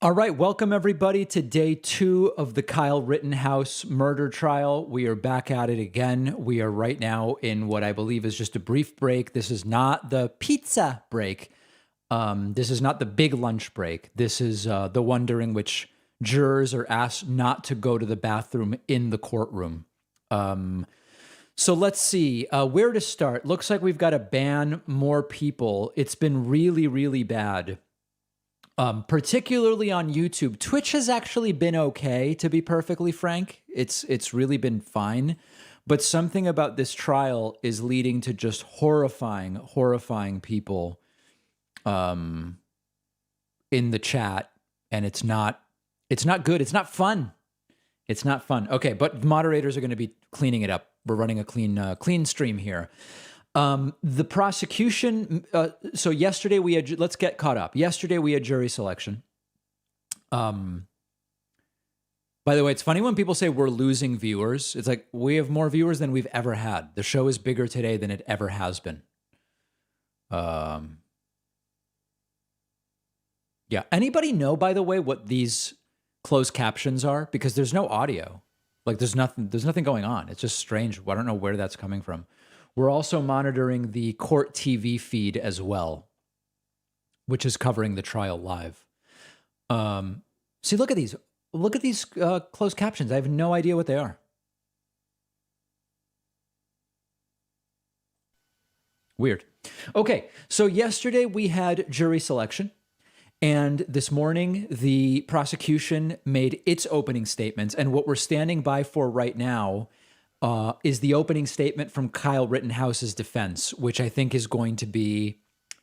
All right, welcome everybody to day 2 of the Kyle Rittenhouse murder trial. We are back at it again. We are right now in what I believe is just a brief break. This is not the pizza break. This is not the big lunch break. This is the one during which jurors are asked not to go to the bathroom in the courtroom. So let's see where to start. Looks like we've got to ban more people. It's been really, really bad. Particularly on YouTube. Twitch has actually been okay, to be perfectly frank. It's really been fine. But something about this trial is leading to just horrifying people in the chat. And it's not good. It's not fun. It's not fun. Okay, but moderators are going to be cleaning it up. We're running a clean stream here. The prosecution, so yesterday we had, let's get caught up. Yesterday we had jury selection. By the way, it's funny when people say we're losing viewers. It's like, we have more viewers than we've ever had. The show is bigger today than it ever has been. Yeah. Anybody know, by the way, what these closed captions are? Because there's no audio. Like there's nothing going on. It's just strange. I don't know where that's coming from. We're also monitoring the court TV feed as well, which is covering the trial live. See, look at these. Look at these closed captions. I have no idea what they are. Weird. Okay, so yesterday we had jury selection, and this morning the prosecution made its opening statements, and what we're standing by for right now is the opening statement from Kyle Rittenhouse's defense, which I think is going to be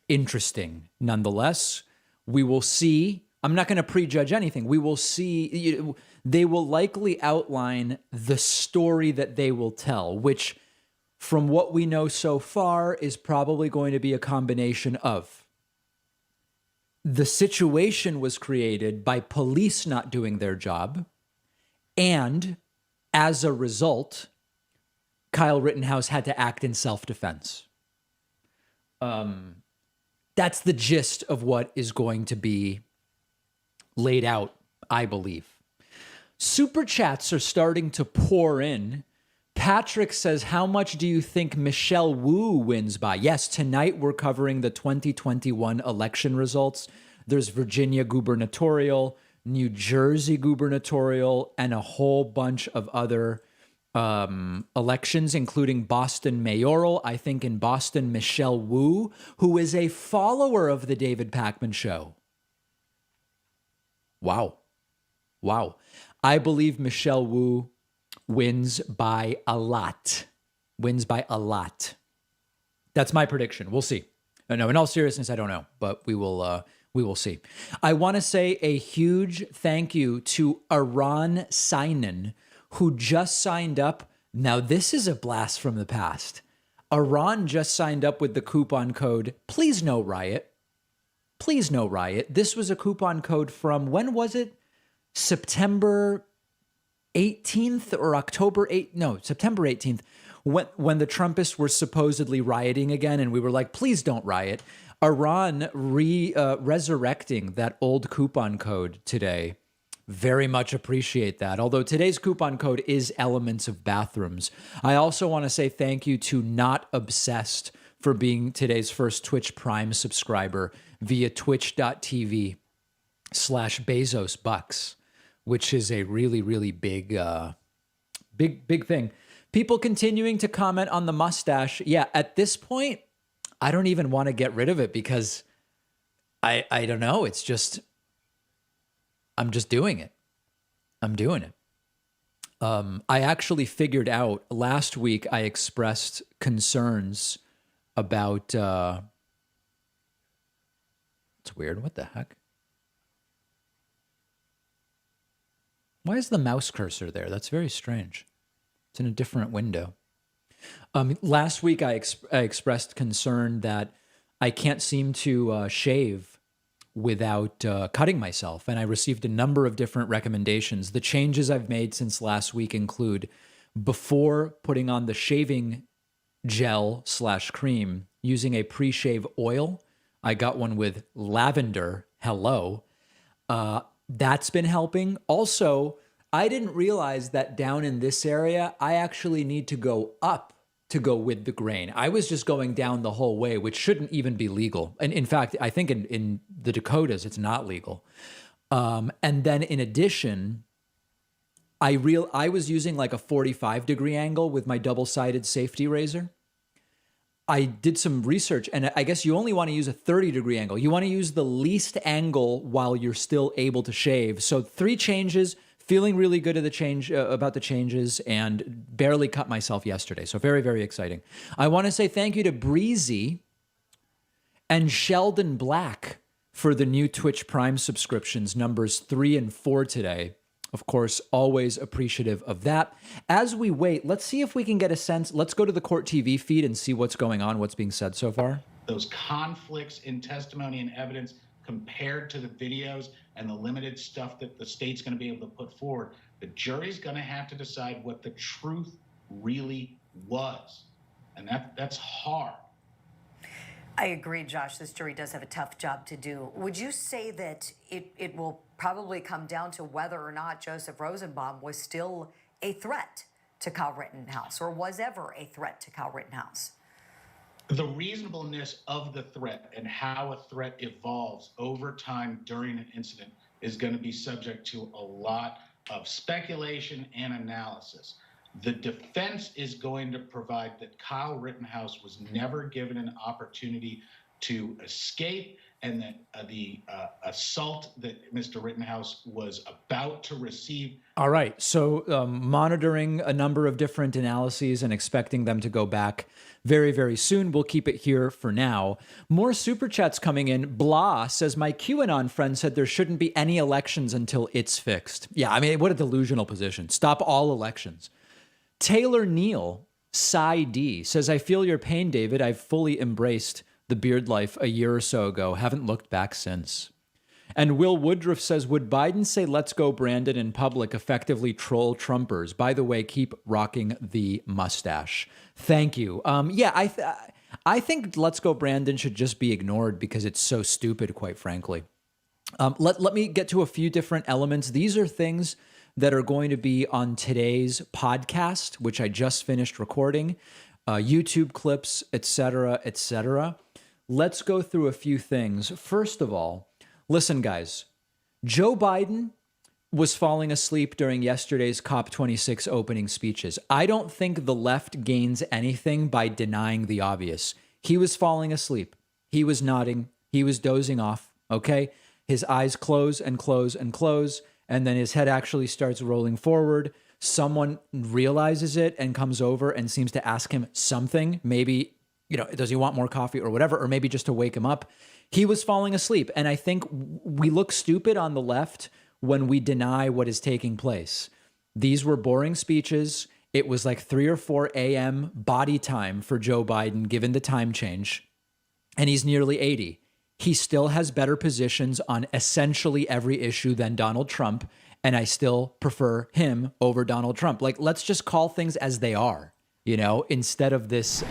interesting. Nonetheless, we will see. I'm not going to prejudge anything. We will see. They will likely outline the story that they will tell, which, from what we know so far, is probably going to be a combination of the situation was created by police not doing their job, and as a result, Kyle Rittenhouse had to act in self-defense. That's the gist of what is going to be laid out, I believe. Super chats are starting to pour in. Patrick says, how much do you think Michelle Wu wins by? Yes, tonight we're covering the 2021 election results. There's Virginia gubernatorial, New Jersey gubernatorial, and a whole bunch of other elections, including Boston mayoral. I think in Boston, Michelle Wu, who is a follower of the David Pakman show. Wow. I believe Michelle Wu wins by a lot. That's my prediction. We'll see. No, in all seriousness, I don't know, but we will see. I want to say a huge thank you to Aran Sinan, who just signed up. Now, this is a blast from the past. Aran just signed up with the coupon code, Please No Riot. Please No Riot. This was a coupon code from, when was it? September 18th or October 8th? No, September 18th, when the Trumpists were supposedly rioting again, and we were like, please don't riot. Aran resurrecting that old coupon code today. Very much appreciate that. Although today's coupon code is elements of bathrooms. I also want to say thank you to Not Obsessed for being today's first Twitch Prime subscriber via twitch.tv/BezosBucks, which is a really, really big thing. People continuing to comment on the mustache. Yeah, at this point, I don't even want to get rid of it because I don't know. It's just, I'm just doing it. I'm doing it. I actually figured out last week I expressed concerns about, it's weird. What the heck? Why is the mouse cursor there? That's very strange. It's in a different window. Last week I expressed concern that I can't seem to shave without cutting myself, and I received a number of different recommendations. The changes I've made since last week include, before putting on the shaving gel/cream, using a pre-shave oil. I got one with lavender. Hello. That's been helping. Also, I didn't realize that down in this area, I actually need to go up to go with the grain. I was just going down the whole way, which shouldn't even be legal. And in fact, I think in the Dakotas, it's not legal. And then in addition, I was using like a 45-degree angle with my double-sided safety razor. I did some research, and I guess you only want to use a 30-degree angle. You want to use the least angle while you're still able to shave. So 3 changes, feeling really good at the change about the changes, and barely cut myself yesterday. So very, very exciting. I want to say thank you to Breezy and Sheldon Black for the new Twitch Prime subscriptions, numbers 3 and 4 today. Of course, always appreciative of that. As we wait, let's see if we can get a sense. Let's go to the Court TV feed and see what's going on, what's being said so far. Those conflicts in testimony and evidence compared to the videos and the limited stuff that the state's going to be able to put forward, the jury's going to have to decide what the truth really was. And that's hard. I agree, Josh. This jury does have a tough job to do. Would you say that it will probably come down to whether or not Joseph Rosenbaum was still a threat to Kyle Rittenhouse, or was ever a threat to Kyle Rittenhouse? The reasonableness of the threat and how a threat evolves over time during an incident is going to be subject to a lot of speculation and analysis. The defense is going to provide that Kyle Rittenhouse was never given an opportunity to escape, and that the assault that Mr. Rittenhouse was about to receive. All right. So monitoring a number of different analyses and expecting them to go back very, very soon. We'll keep it here for now. More super chats coming in. Blah says, my QAnon friend said there shouldn't be any elections until it's fixed. Yeah, I mean, what a delusional position. Stop all elections. Taylor Neal, Psy D, says, I feel your pain, David. I've fully embraced the beard life a year or so ago. Haven't looked back since. And Will Woodruff says, would Biden say, let's go, Brandon, in public, effectively troll Trumpers? By the way, keep rocking the mustache. Thank you. I think let's go, Brandon should just be ignored because it's so stupid, quite frankly. Let me get to a few different elements. These are things that are going to be on today's podcast, which I just finished recording, YouTube clips, etc., etc. Let's go through a few things. First of all, listen, guys, Joe Biden was falling asleep during yesterday's COP26 opening speeches. I don't think the left gains anything by denying the obvious. He was falling asleep. He was nodding. He was dozing off, okay? His eyes close and close and close, and then his head actually starts rolling forward. Someone realizes it and comes over and seems to ask him something. Maybe, does he want more coffee or whatever, or maybe just to wake him up. He was falling asleep. And I think we look stupid on the left when we deny what is taking place. These were boring speeches. It was like 3 or 4 a.m. body time for Joe Biden, given the time change. And he's nearly 80. He still has better positions on essentially every issue than Donald Trump, and I still prefer him over Donald Trump. Like, let's just call things as they are, instead of this,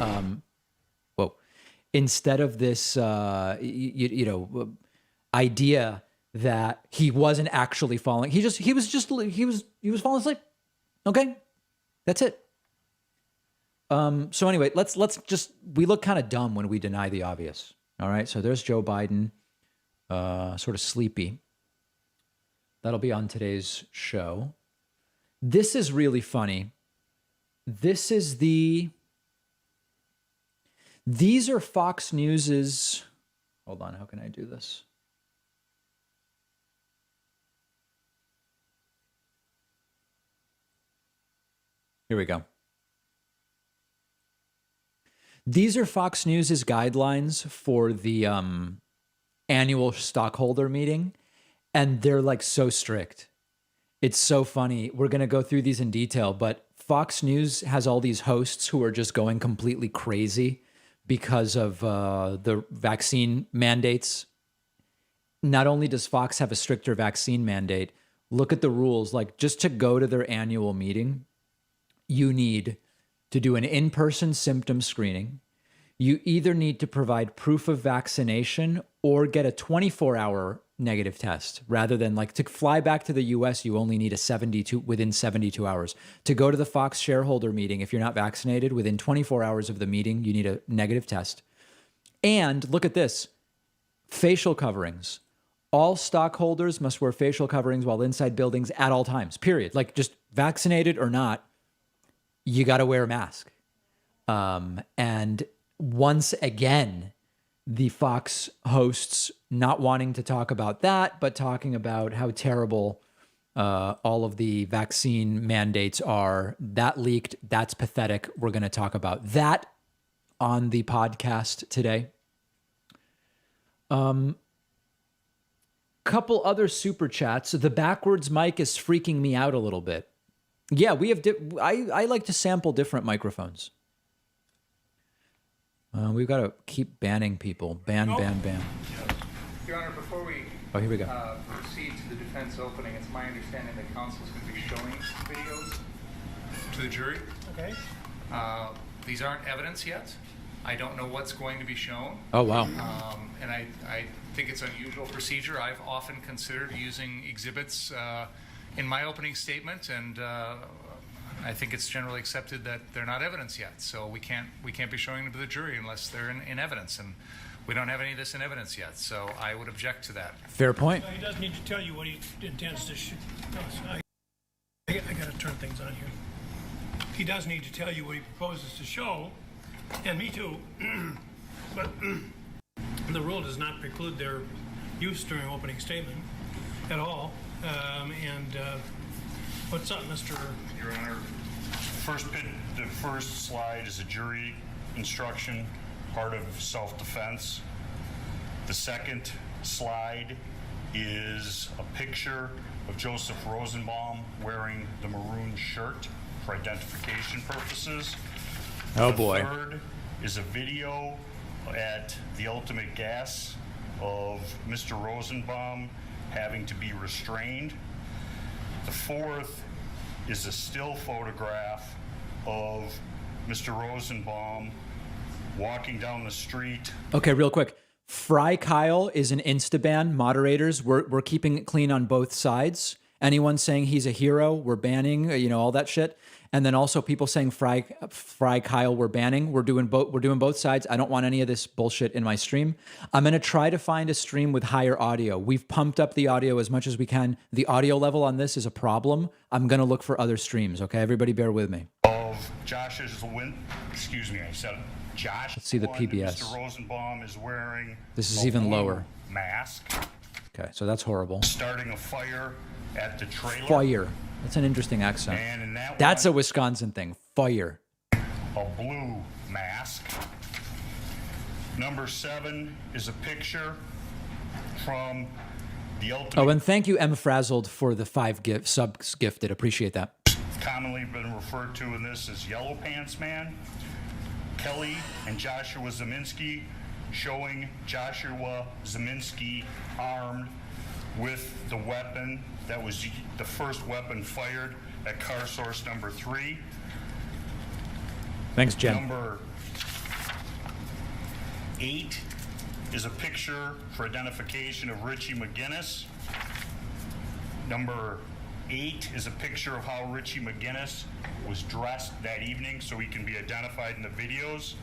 idea that he wasn't actually falling. He was falling asleep. Okay, that's it. So anyway, we look kind of dumb when we deny the obvious. All right, so there's Joe Biden, sort of sleepy. That'll be on today's show. This is really funny. These are Fox News's, hold on, how can I do this? Here we go. These are Fox News's guidelines for the annual stockholder meeting, and they're like so strict. It's so funny. We're going to go through these in detail, but Fox News has all these hosts who are just going completely crazy because of the vaccine mandates. Not only does Fox have a stricter vaccine mandate, look at the rules. Like, just to go to their annual meeting, you need to do an in-person symptom screening. You either need to provide proof of vaccination or get a 24-hour negative test rather than like to fly back to the US, you only need within 72 hours. To go to the Fox shareholder meeting, if you're not vaccinated, within 24 hours of the meeting, you need a negative test. And look at this, facial coverings. All stockholders must wear facial coverings while inside buildings at all times, period. Like just vaccinated or not, you got to wear a mask. And once again, the Fox hosts not wanting to talk about that, but talking about how terrible all of the vaccine mandates are. That leaked. That's pathetic. We're going to talk about that on the podcast today. Couple other super chats. The backwards mic is freaking me out a little bit. Yeah, we have. I like to sample different microphones. We've got to keep banning people. Ban. Your Honor, before we here we go. Proceed to the defense opening, it's my understanding that counsel is going to be showing videos to the jury. Okay. These aren't evidence yet. I don't know what's going to be shown. Oh, wow. And I think it's unusual procedure. I've often considered using exhibits in my opening statement, and I think it's generally accepted that they're not evidence yet. So we can't be showing them to the jury unless they're in evidence, and we don't have any of this in evidence yet. So I would object to that. Fair point. He does need to tell you what he intends to show. I got to turn things on here. He does need to tell you what he proposes to show, and me too. But the rule does not preclude their use during opening statement at all. What's up, Mr. Your Honor, the first slide is a jury instruction, part of self-defense. The second slide is a picture of Joseph Rosenbaum wearing the maroon shirt for identification purposes. Oh, boy. The third is a video at the Ultimate Gas of Mr. Rosenbaum having to be restrained. The fourth is a still photograph of Mr. Rosenbaum walking down the street. Okay, real quick. Fry Kyle is an Instaban. Moderators, we're keeping it clean on both sides. Anyone saying he's a hero, we're banning, all that shit. And then also people saying Fry Kyle, we're banning. We're doing both sides. I don't want any of this bullshit in my stream. I'm going to try to find a stream with higher audio. We've pumped up the audio as much as we can. The audio level on this is a problem. I'm going to look for other streams. Okay, everybody bear with me. Of Josh's Josh. Let's see the PBS. Mr. Rosenbaum is wearing This is a even blue lower. mask. Okay, so that's horrible. Starting a fire at the trailer. Fire. That's an interesting accent. And in that That's one, a Wisconsin thing. Fire. a blue mask. Number 7 is a picture from the Ultimate. Oh, and thank you, M. Frazzled, for the 5 subs gifted. Appreciate that. Commonly been referred to in this as Yellow Pants Man. Kelly and Joshua Zeminski showing Joshua Zeminski armed with the weapon that was the first weapon fired at car source number 3. Thanks, Jen. Number 8 is a picture for identification of Richie McGinnis. Number 8 is a picture of how Richie McGinnis was dressed that evening so he can be identified in the videos.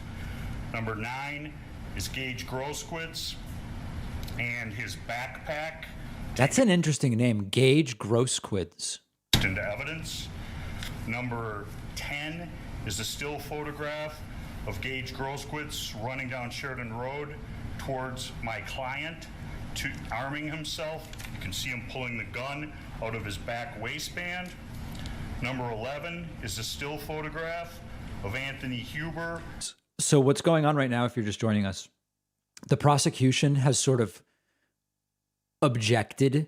Number 9 is Gage Grosskreutz and his backpack. That's an interesting name, Gage Grosskreutz. Into evidence. Number 10 is a still photograph of Gage Grosskreutz running down Sheridan Road towards my client, arming himself. You can see him pulling the gun out of his back waistband. Number 11 is a still photograph of Anthony Huber. So what's going on right now, if you're just joining us, the prosecution has sort of objected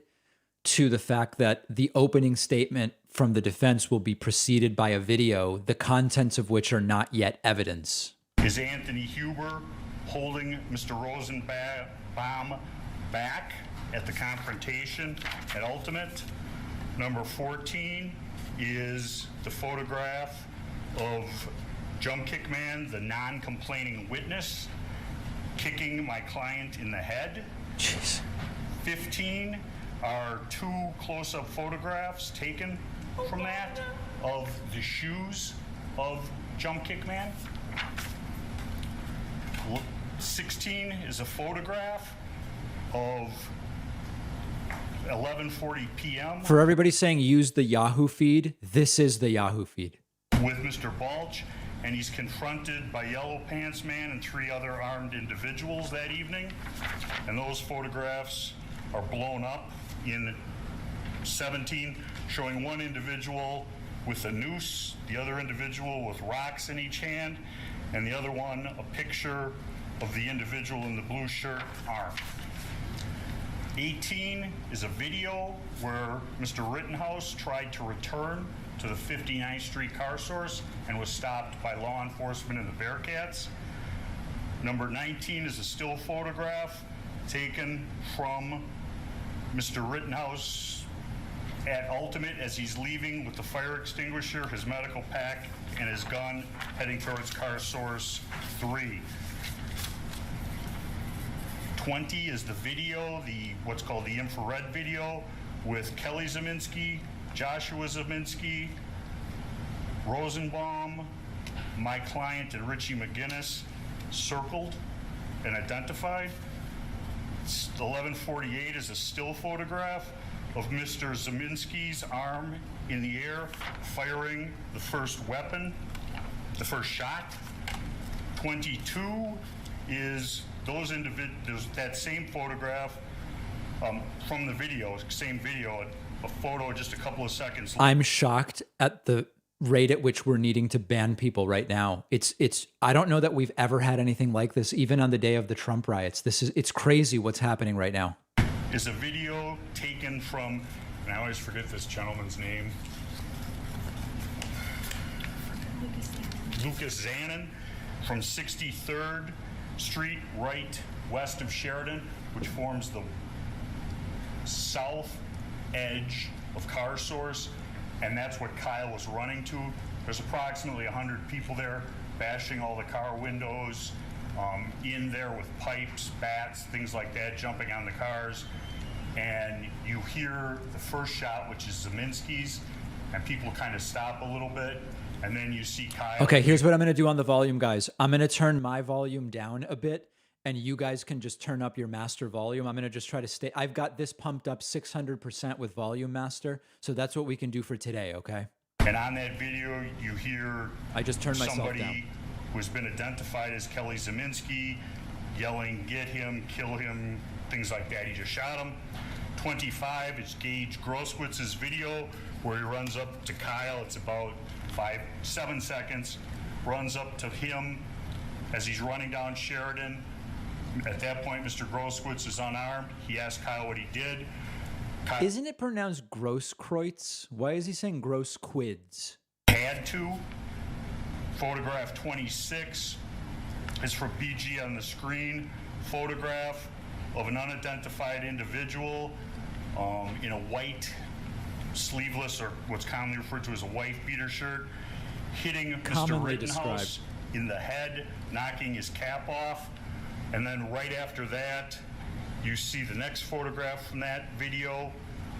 to the fact that the opening statement from the defense will be preceded by a video, the contents of which are not yet evidence. Is Anthony Huber holding Mr. Rosenbaum back at the confrontation at Ultimate? Number 14 is the photograph of Jump Kick Man, the non-complaining witness, kicking my client in the head. Jeez. 15 are 2 close-up photographs taken from that of the shoes of Jump Kick Man. 16 is a photograph of 11:40 p.m. For everybody saying use the Yahoo feed, this is the Yahoo feed. With Mr. Balch, and he's confronted by Yellow Pants Man and 3 other armed individuals that evening. And those photographs are blown up in 17, showing one individual with a noose, the other individual with rocks in each hand, and the other one a picture of the individual in the blue shirt armed. 18 is a video where Mr. Rittenhouse tried to return to the 59th Street car source and was stopped by law enforcement and the Bearcats. Number 19 is a still photograph taken from Mr. Rittenhouse at Ultimate as he's leaving with the fire extinguisher, his medical pack, and his gun heading towards car source 3. 20 is the video, what's called the infrared video, with Kelly Zeminski, Joshua Zeminski, Rosenbaum, my client, and Richie McGinnis circled and identified. 11:48 is a still photograph of Mr. Zeminski's arm in the air firing the first weapon, the first shot. 22 is those individuals, that same photograph from the video, same video, a photo just a couple of seconds later. I'm shocked at the rate at which we're needing to ban people right now. It's I don't know that we've ever had anything like this, even on the day of the Trump riots. It's crazy what's happening right now. Is a video taken from, and I always forget this gentleman's name, Lucas Zanin, from 63rd Street, right west of Sheridan, which forms the south edge of car source, and that's what Kyle was running to. There's approximately 100 people there bashing all the car windows, in there with pipes, bats, things like that, jumping on the cars. And you hear the first shot, which is Zeminski's, and people kind of stop a little bit, and then you see Kyle. Okay, here's what I'm going to do on the volume, guys. I'm going to turn my volume down a bit, and you guys can just turn up your master volume. I'm going to just try to stay. I've got this pumped up 600% with volume master, so that's what we can do for today, okay? And on that video, you hear I just turned myself somebody down. who's been identified as Kelly Zeminski yelling, "Get him, kill him," things like that. He just shot him. 25 is Gage Grosswitz's video where he runs up to Kyle. It's about 7 seconds. Runs up to him as he's running down Sheridan. At that point, Mr. Grosswitz is unarmed. He asks Kyle what he did. Kyle Isn't it pronounced Grosskreutz? Why is he saying Grossquids? had to. Photograph 26 is for BG on the screen. Photograph of an unidentified individual in a white sleeveless, or what's commonly referred to as a wife beater shirt, hitting Mr. Commonly Rittenhouse described. in the head, knocking his cap off. And then right after that, you see the next photograph from that video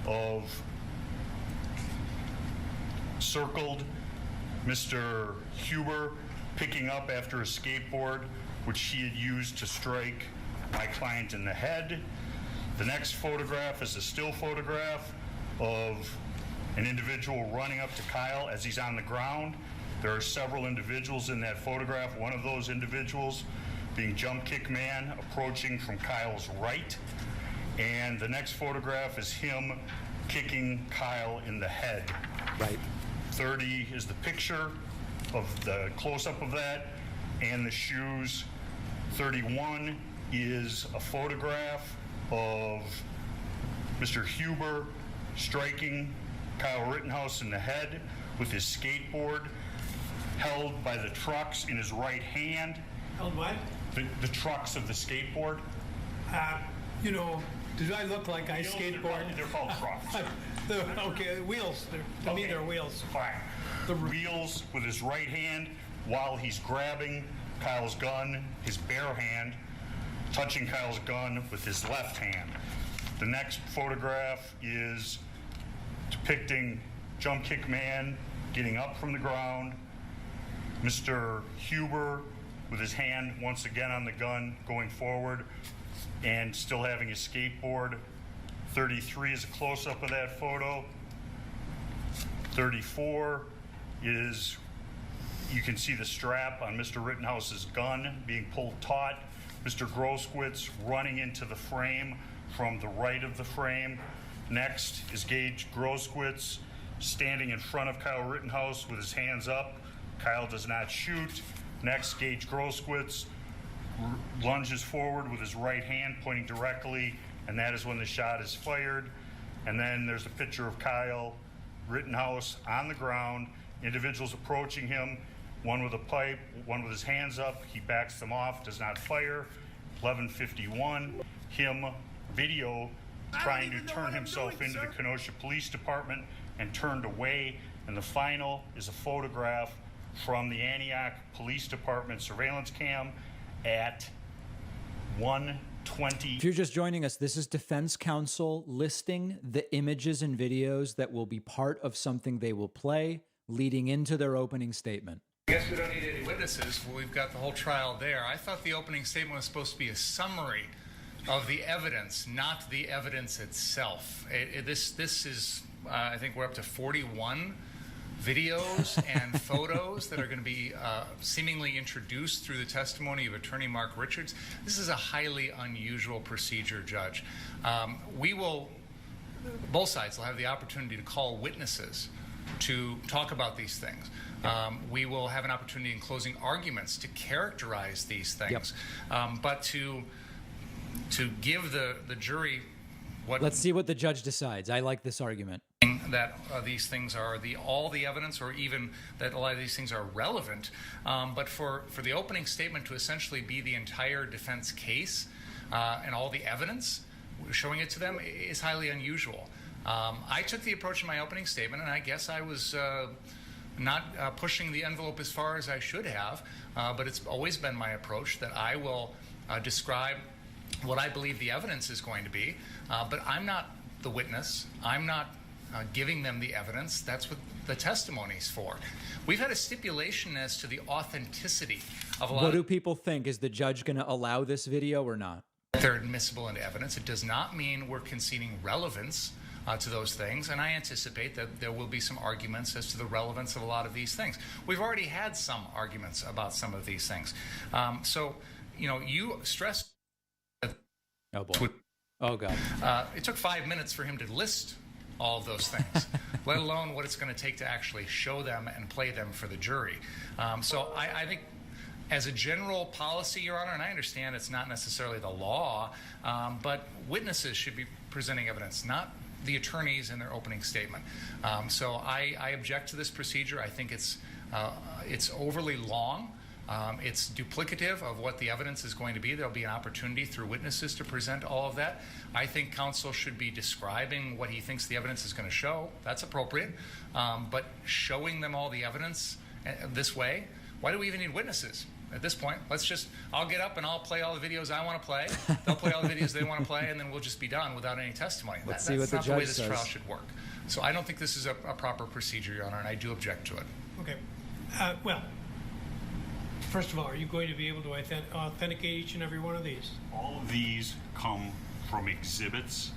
of circled Mr. Huber picking up after a skateboard, which he had used to strike my client in the head. The next photograph is a still photograph of an individual running up to Kyle as he's on the ground. There are several individuals in that photograph. One of those individuals being Jump Kick Man, approaching from Kyle's right. And the next photograph is him kicking Kyle in the head. Right. 30 is the picture of the close-up of that and the shoes. 31 is a photograph of Mr. Huber striking Kyle Rittenhouse in the head with his skateboard, held by the trucks in his right hand. Held what? The trucks of the skateboard. You know, did I look like I skateboard? They're called trucks. Okay, wheels. To me, they're wheels. Fine. The wheels with his right hand while he's grabbing Kyle's gun, his bare hand, touching Kyle's gun with his left hand. The next photograph is depicting Jump Kick Man getting up from the ground. Mr. Huber with his hand once again on the gun going forward and still having his skateboard. 33 is a close-up of that photo. 34 is, you can see the strap on Mr. Rittenhouse's gun being pulled taut. Mr. Groskowitz running into the frame from the right of the frame. Next is Gage Groskowitz standing in front of Kyle Rittenhouse with his hands up. Kyle does not shoot. Next, Gage Groskowitz lunges forward with his right hand pointing directly, and that is when the shot is fired. And then there's a picture of Kyle Rittenhouse on the ground, individuals approaching him, one with a pipe, one with his hands up. He backs them off, does not fire. 11:51, him video trying to turn himself into the Kenosha Police Department and turned away. And the final is a photograph from the Antioch Police Department surveillance cam at 1:20. If you're just joining us, this is defense counsel listing the images and videos that will be part of something they will play leading into their opening statement. I guess we don't need any witnesses. Well, we've got the whole trial there. I thought the opening statement was supposed to be a summary of the evidence, not the evidence itself. This is, I think we're up to 41 videos and photos that are going to be seemingly introduced through the testimony of Attorney Mark Richards. This is a highly unusual procedure, Judge. Both sides will have the opportunity to call witnesses to talk about these things. We will have an opportunity in closing arguments to characterize these things. But to give the jury what... Let's see what the judge decides. I like this argument. That these things are all the evidence, or even that a lot of these things are relevant. But for the opening statement to essentially be the entire defense case and all the evidence, showing it to them is highly unusual. I took the approach in my opening statement, and I guess I was not pushing the envelope as far as I should have, but it's always been my approach that I will describe what I believe the evidence is going to be, but I'm not the witness. I'm not giving them the evidence. That's what the testimony's for. We've had a stipulation as to the authenticity of a lot What do people think? Is the judge going to allow this video or not? They're admissible into evidence. It does not mean we're conceding relevance to those things, and I anticipate that there will be some arguments as to the relevance of a lot of these things. We've already had some arguments about some of these things. So, you stressed... Oh, boy. Oh, God. It took 5 minutes for him to list all of those things, let alone what it's going to take to actually show them and play them for the jury. So I think as a general policy, Your Honor, and I understand it's not necessarily the law, but witnesses should be presenting evidence, not the attorneys in their opening statement. So I object to this procedure. I think it's overly long. It's duplicative of what the evidence is going to be. There'll be an opportunity through witnesses to present all of that. I think counsel should be describing what he thinks the evidence is going to show. That's appropriate. But showing them all the evidence this way, why do we even need witnesses at this point? I'll get up and I'll play all the videos I want to play. They'll play all the videos they want to play, and then we'll just be done without any testimony. Let's see what the judge says. That's not the way this trial should work. So I don't think this is a proper procedure, Your Honor, and I do object to it. Okay. Well, first of all, are you going to be able to authenticate each and every one of these? All of these come from exhibits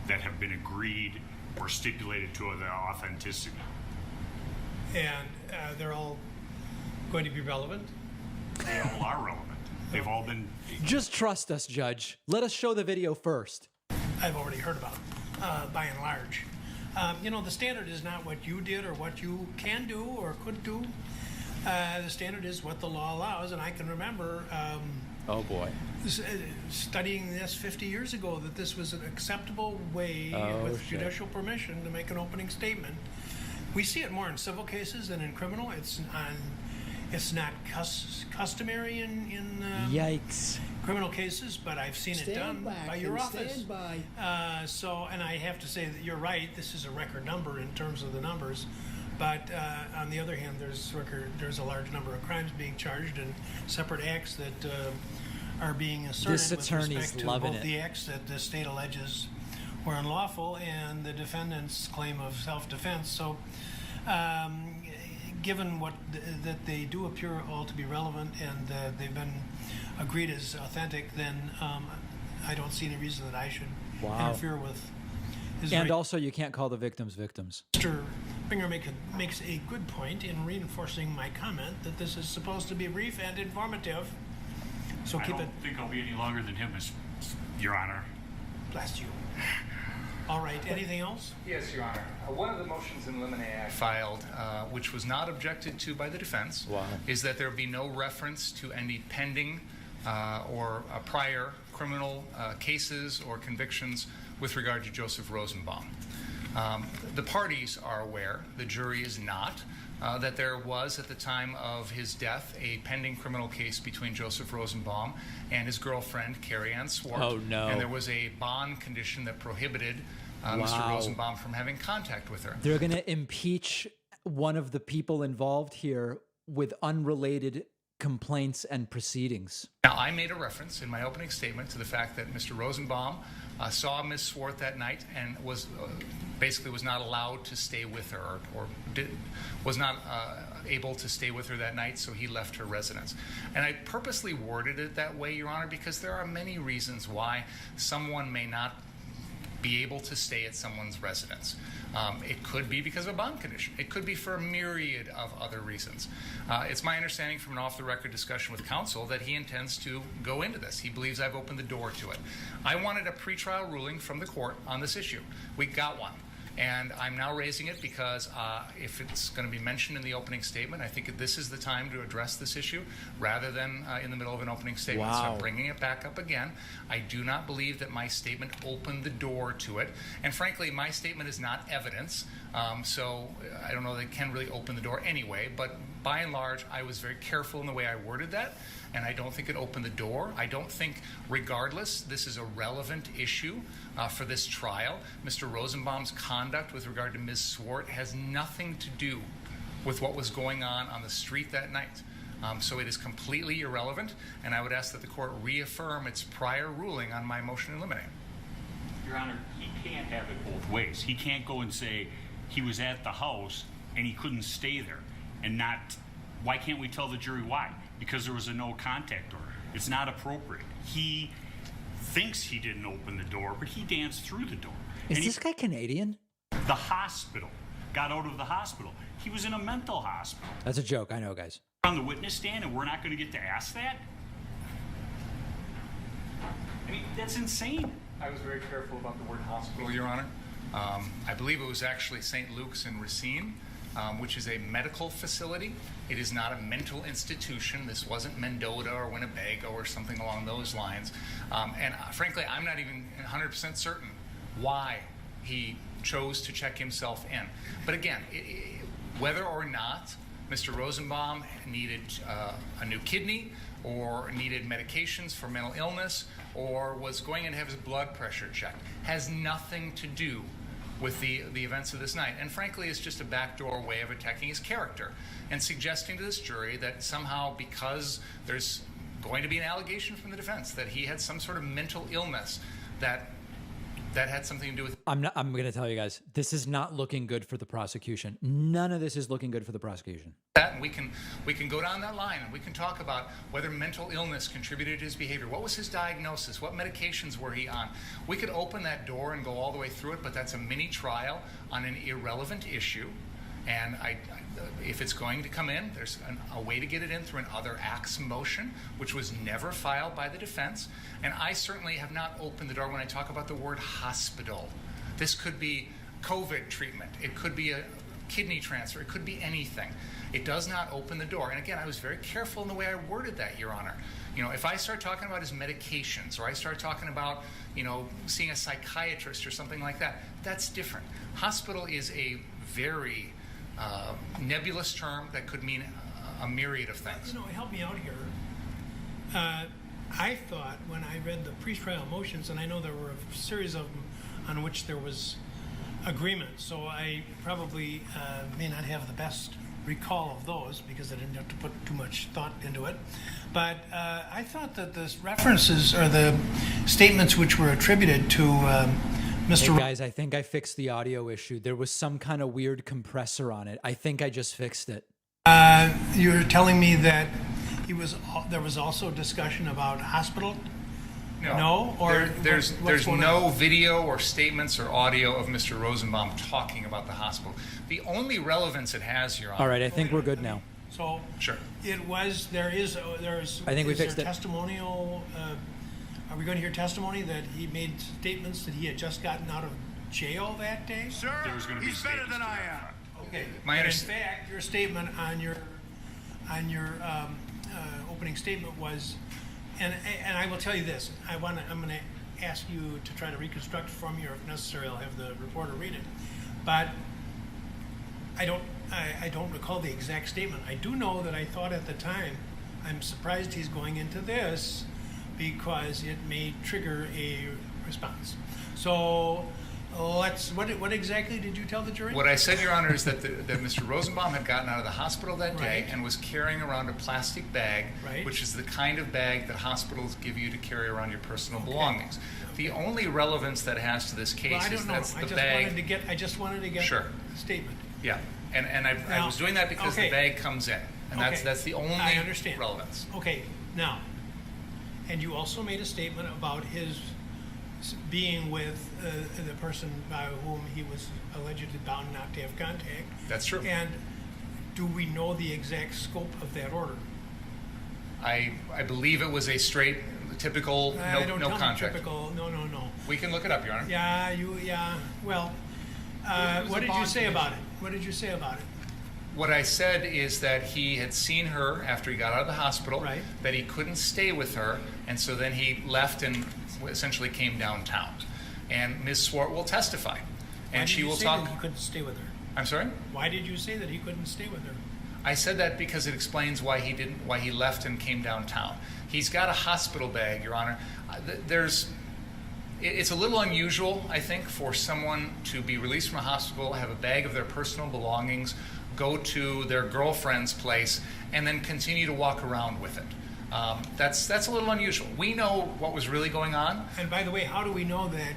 that have been agreed or stipulated to their authenticity. And they're all going to be relevant? They all are relevant. They've all been... Just trust us, Judge. Let us show the video first. I've already heard about by and large. The standard is not what you did or what you can do or could do. The standard is what the law allows, and I can remember oh boy, studying this 50 years ago, that this was an acceptable way with judicial permission to make an opening statement. We see it more in civil cases than in criminal. It's not customary in yikes, criminal cases, but I've seen it done by your office. And I have to say that you're right. This is a record number in terms of the numbers. But on the other hand, there's a large number of crimes being charged and separate acts that are being asserted This attorney's with respect to loving both it. the acts that the state alleges were unlawful, and the defendant's claim of self-defense. So, given that they do appear all to be relevant and they've been agreed as authentic, then I don't see any reason that I should interfere with his And right. also, you can't call the victims victims. Mr. Binger makes a good point in reinforcing my comment that this is supposed to be brief and informative. So I keep don't it. think I'll be any longer than him, Your Honor. Bless you. All right. Anything else? Yes, Your Honor. One of the motions in limine I filed, which was not objected to by the defense, is that there be no reference to any pending or prior criminal cases or convictions with regard to Joseph Rosenbaum. The parties are aware, the jury is not, that there was at the time of his death a pending criminal case between Joseph Rosenbaum and his girlfriend, Carrie Ann Swart. Oh, no. And there was a bond condition that prohibited Mr. Rosenbaum from having contact with her. They're going to impeach one of the people involved here with unrelated complaints and proceedings. Now, I made a reference in my opening statement to the fact that Mr. Rosenbaum saw Ms. Swart that night and was basically was not allowed to stay with her was not able to stay with her that night, so he left her residence. And I purposely worded it that way, Your Honor, because there are many reasons why someone may not be able to stay at someone's residence. It could be because of a bond condition. It could be for a myriad of other reasons. It's my understanding from an off-the-record discussion with counsel that he intends to go into this. He believes I've opened the door to it. I wanted a pretrial ruling from the court on this issue. We got one. And I'm now raising it because if it's going to be mentioned in the opening statement, I think this is the time to address this issue rather than in the middle of an opening statement. So I'm bringing it back up again. I do not believe that my statement opened the door to it. And frankly, my statement is not evidence. So I don't know that it can really open the door anyway. But by and large, I was very careful in the way I worded that. And I don't think it opened the door. I don't think, regardless, this is a relevant issue for this trial. Mr. Rosenbaum's conduct with regard to Ms. Swart has nothing to do with what was going on the street that night. So it is completely irrelevant, and I would ask that the court reaffirm its prior ruling on my motion to eliminate. Your Honor, he can't have it both ways. He can't go and say he was at the house and he couldn't stay there and not. Why can't we tell the jury why? Because there was a no contact order. It's not appropriate. He thinks he didn't open the door, but he danced through the door. Is this guy Canadian? The hospital. Got out of the hospital. He was in a mental hospital. That's a joke. I know, guys. On the witness stand, and we're not going to get to ask that? I mean, that's insane. I was very careful about the word hospital, Your Honor. I believe it was actually St. Luke's in Racine, which is a medical facility. It is not a mental institution. This wasn't Mendota or Winnebago or something along those lines. And frankly, I'm not even 100% certain why he chose to check himself in. But again, whether or not Mr. Rosenbaum needed a new kidney or needed medications for mental illness or was going in to have his blood pressure checked has nothing to do with the events of this night. And frankly, it's just a backdoor way of attacking his character and suggesting to this jury that somehow because there's going to be an allegation from the defense that he had some sort of mental illness that had something to do with. I'm going to tell you guys, this is not looking good for the prosecution. None of this is looking good for the prosecution. That, and we can go down that line and we can talk about whether mental illness contributed to his behavior. What was his diagnosis? What medications were he on? We could open that door and go all the way through it, but that's a mini trial on an irrelevant issue. And if it's going to come in, there's a way to get it in through an other acts motion, which was never filed by the defense. And I certainly have not opened the door when I talk about the word hospital. This could be COVID treatment. It could be a kidney transfer. It could be anything. It does not open the door. And again, I was very careful in the way I worded that, Your Honor. You know, if I start talking about his medications or I start talking about, seeing a psychiatrist or something like that, that's different. Hospital is a very nebulous term that could mean a myriad of things. Help me out here. I thought when I read the pre-trial motions, and I know there were a series of them on which there was agreement, so I probably may not have the best recall of those because I didn't have to put too much thought into it. But I thought that the references or the statements which were attributed to Mr. Hey guys, I think I fixed the audio issue. There was some kind of weird compressor on it. I think I just fixed it. You're telling me that there was also discussion about hospital? No? Or there's going no on? video or statements or audio of Mr. Rosenbaum talking about the hospital. The only relevance it has, Your Honor. All right, I think we're good now. So Sure. there's I think we is fixed there it. testimonial, are we going to hear testimony that he made statements that he had just gotten out of jail that day? Sir, There was gonna be he's better statements than to I that am. effect. Okay. My And in underst- fact, your statement on your opening statement was, and I will tell you this. I'm going to ask you to try to reconstruct from you, or if necessary, I'll have the reporter read it. But I don't recall the exact statement. I do know that I thought at the time, I'm surprised he's going into this because it may trigger a response. So what exactly did you tell the jury? What I said, Your Honor, is that that Mr. Rosenbaum had gotten out of the hospital that day Right. and was carrying around a plastic bag, Right. which is the kind of bag that hospitals give you to carry around your personal belongings. The only relevance that it has to this case Well, I is don't know. that's I the just bag. wanted to get Sure. the statement. Yeah, and I Now, was doing that because okay. the bag comes in, and Okay. that's the only I understand. relevance. Okay, now, and you also made a statement about his being with the person by whom he was allegedly bound not to have contact. That's true. And do we know the exact scope of that order? I believe it was a straight, typical, Don't no tell me contract. typical. No. We can look it up, Your Honor. Yeah. Well, what did you say about it? What did you say about it? What I said is that he had seen her after he got out of the hospital, Right. that he couldn't stay with her, and so then he left and essentially came downtown. And Ms. Swart will testify, Why and did she you will say talk. that he couldn't stay with her? I'm sorry? Why did you say that he couldn't stay with her? I said that because it explains why he left and came downtown. He's got a hospital bag, Your Honor. It's a little unusual, I think, for someone to be released from a hospital, have a bag of their personal belongings, go to their girlfriend's place, and then continue to walk around with it. That's a little unusual. We know what was really going on. And by the way, how do we know that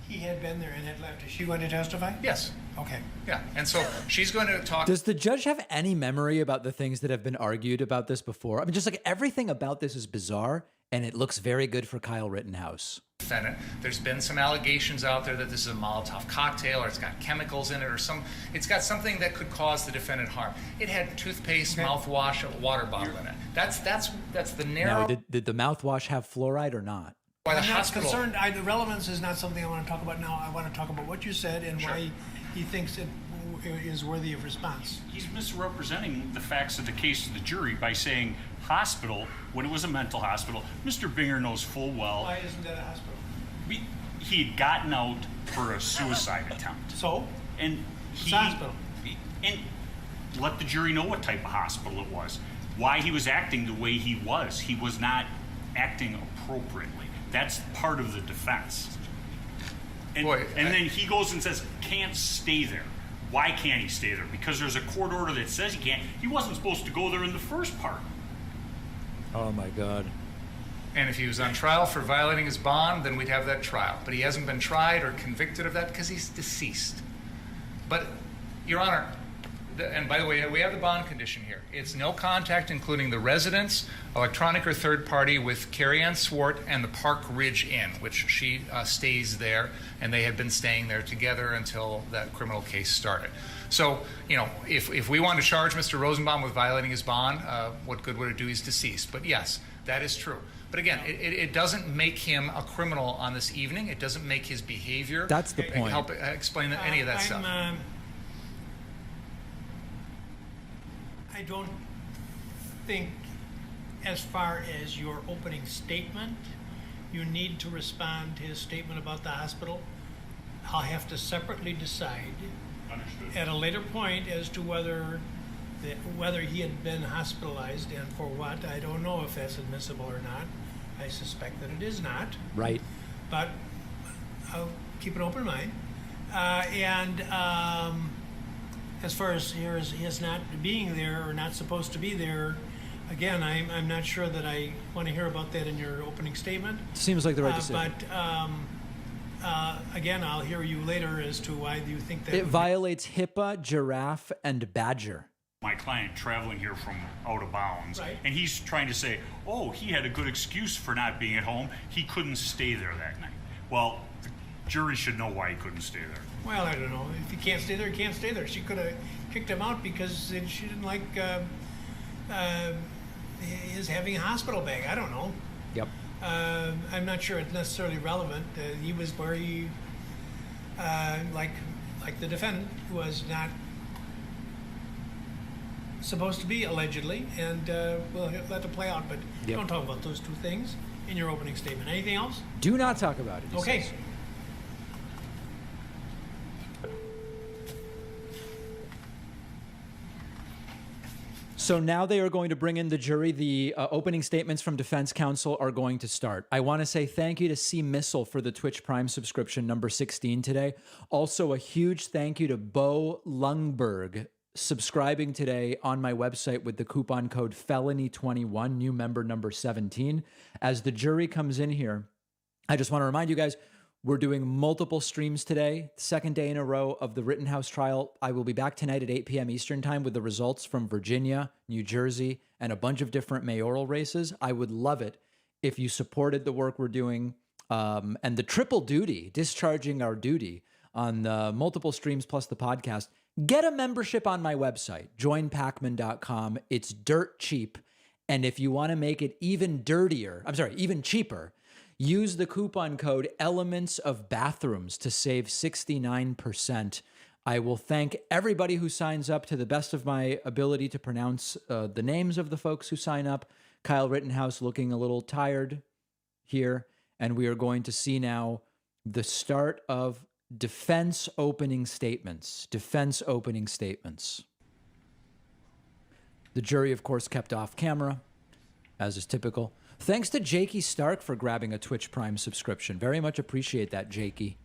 he had been there and had left? Is she going to testify? Yes. Okay. Yeah. And so she's going to talk. Does the judge have any memory about the things that have been argued about this before? I mean, just like everything about this is bizarre, and it looks very good for Kyle Rittenhouse. Defendant. There's been some allegations out there that this is a Molotov cocktail, or it's got chemicals in it, or it's got something that could cause the defendant harm. It had toothpaste, mouthwash, a water bottle in it. That's the narrow. Now, did the mouthwash have fluoride or not? Why the I'm not hospital. concerned. The relevance is not something I want to talk about now. I want to talk about what you said and why he thinks it is worthy of response. He's misrepresenting the facts of the case to the jury by saying hospital when it was a mental hospital. Mr. Binger knows full well Why isn't that a hospital? he had gotten out for a suicide attempt. So? And It's a hospital. And let the jury know what type of hospital it was. Why he was acting the way he was. He was not acting appropriately. That's part of the defense. And then he goes and says, can't stay there. Why can't he stay there? Because there's a court order that says he can't. He wasn't supposed to go there in the first part. Oh my God. And if he was on trial for violating his bond, then we'd have that trial. But he hasn't been tried or convicted of that because he's deceased. But, Your Honor, and by the way, we have the bond condition here. It's no contact, including the residence, electronic or third party, with Carrie Ann Swart and the Park Ridge Inn, which she stays there, and they had been staying there together until that criminal case started. So, if we want to charge Mr. Rosenbaum with violating his bond, what good would it do? He's deceased. But yes, that is true. But again, it doesn't make him a criminal on this evening. It doesn't make his behavior. That's the point. Help explain any of that stuff. I don't think, as far as your opening statement, you need to respond to his statement about the hospital. I'll have to separately decide at a later point as to whether he had been hospitalized and for what. I don't know if that's admissible or not. I suspect that it is not. Right. But I'll keep an open mind. As far as his not being there or not supposed to be there, again, I'm not sure that I want to hear about that in your opening statement. Seems like the right decision. But again, I'll hear you later as to why you think that It violates HIPAA, giraffe, and badger. My client traveling here from out of bounds, Right. and he's trying to say, oh, he had a good excuse for not being at home. He couldn't stay there that night. Well, the jury should know why he couldn't stay there. Well, I don't know. If he can't stay there, he can't stay there. She could have kicked him out because she didn't like his having a hospital bag. I don't know. Yep. I'm not sure it's necessarily relevant. He was where he, like the defendant, was not supposed to be, allegedly, and we'll let it play out. But Yep. don't talk about those two things in your opening statement. Anything else? Do not talk about it. he Okay. says. So now they are going to bring in the jury. The opening statements from defense counsel are going to start. I want to say thank you to C. Missile for the Twitch Prime subscription number 16 today. Also, a huge thank you to Bo Lungberg subscribing today on my website with the coupon code Felony21, new member number 17. As the jury comes in here, I just want to remind you guys, we're doing multiple streams today, second day in a row of the Rittenhouse trial. I will be back tonight at 8 p.m. Eastern time with the results from Virginia, New Jersey, and a bunch of different mayoral races. I would love it if you supported the work we're doing and the triple duty, discharging our duty on the multiple streams plus the podcast. Get a membership on my website, joinpacman.com. It's dirt cheap. And if you want to make it even even cheaper, use the coupon code Elements of Bathrooms to save 69%. I will thank everybody who signs up to the best of my ability to pronounce the names of the folks who sign up. Kyle Rittenhouse looking a little tired here. And we are going to see now the start of defense opening statements. Defense opening statements. The jury, of course, kept off camera, as is typical. Thanks to Jakey Stark for grabbing a Twitch Prime subscription. Very much appreciate that, Jakey.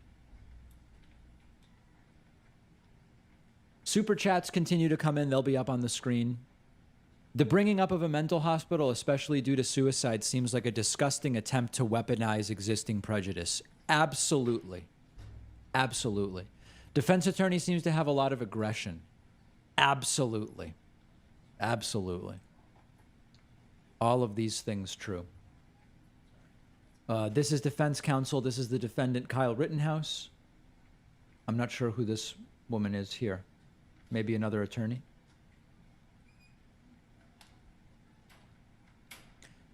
Super chats continue to come in. They'll be up on the screen. The bringing up of a mental hospital, especially due to suicide, seems like a disgusting attempt to weaponize existing prejudice. Absolutely. Absolutely. Defense attorney seems to have a lot of aggression. Absolutely. Absolutely. All of these things true. This is defense counsel. This is the defendant, Kyle Rittenhouse. I'm not sure who this woman is here. Maybe another attorney.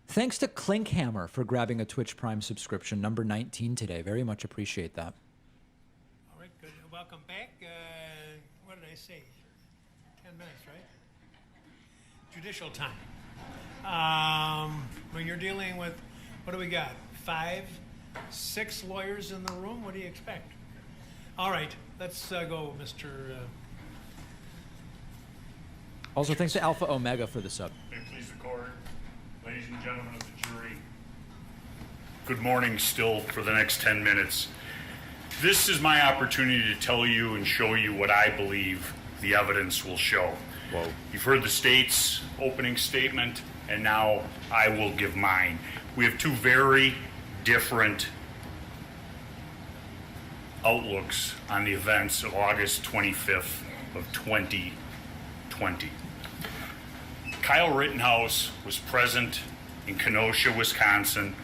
Thanks to Klinkhammer for grabbing a Twitch Prime subscription, number 19 today. Very much appreciate that. All right, good. Welcome back. What did I say? 10 minutes, right? Judicial time. When you're dealing with, what do we got? 5, 6 lawyers in the room? What do you expect? All right, let's go, Mr. Also, thanks to Alpha Omega for the sub. May it please the court, ladies and gentlemen of the jury, good morning still for the next 10 minutes. This is my opportunity to tell you and show you what I believe the evidence will show. Whoa. You've heard the state's opening statement, and now I will give mine. We have two very different outlooks on the events of August 25th of 2020. Kyle Rittenhouse was present in Kenosha, Wisconsin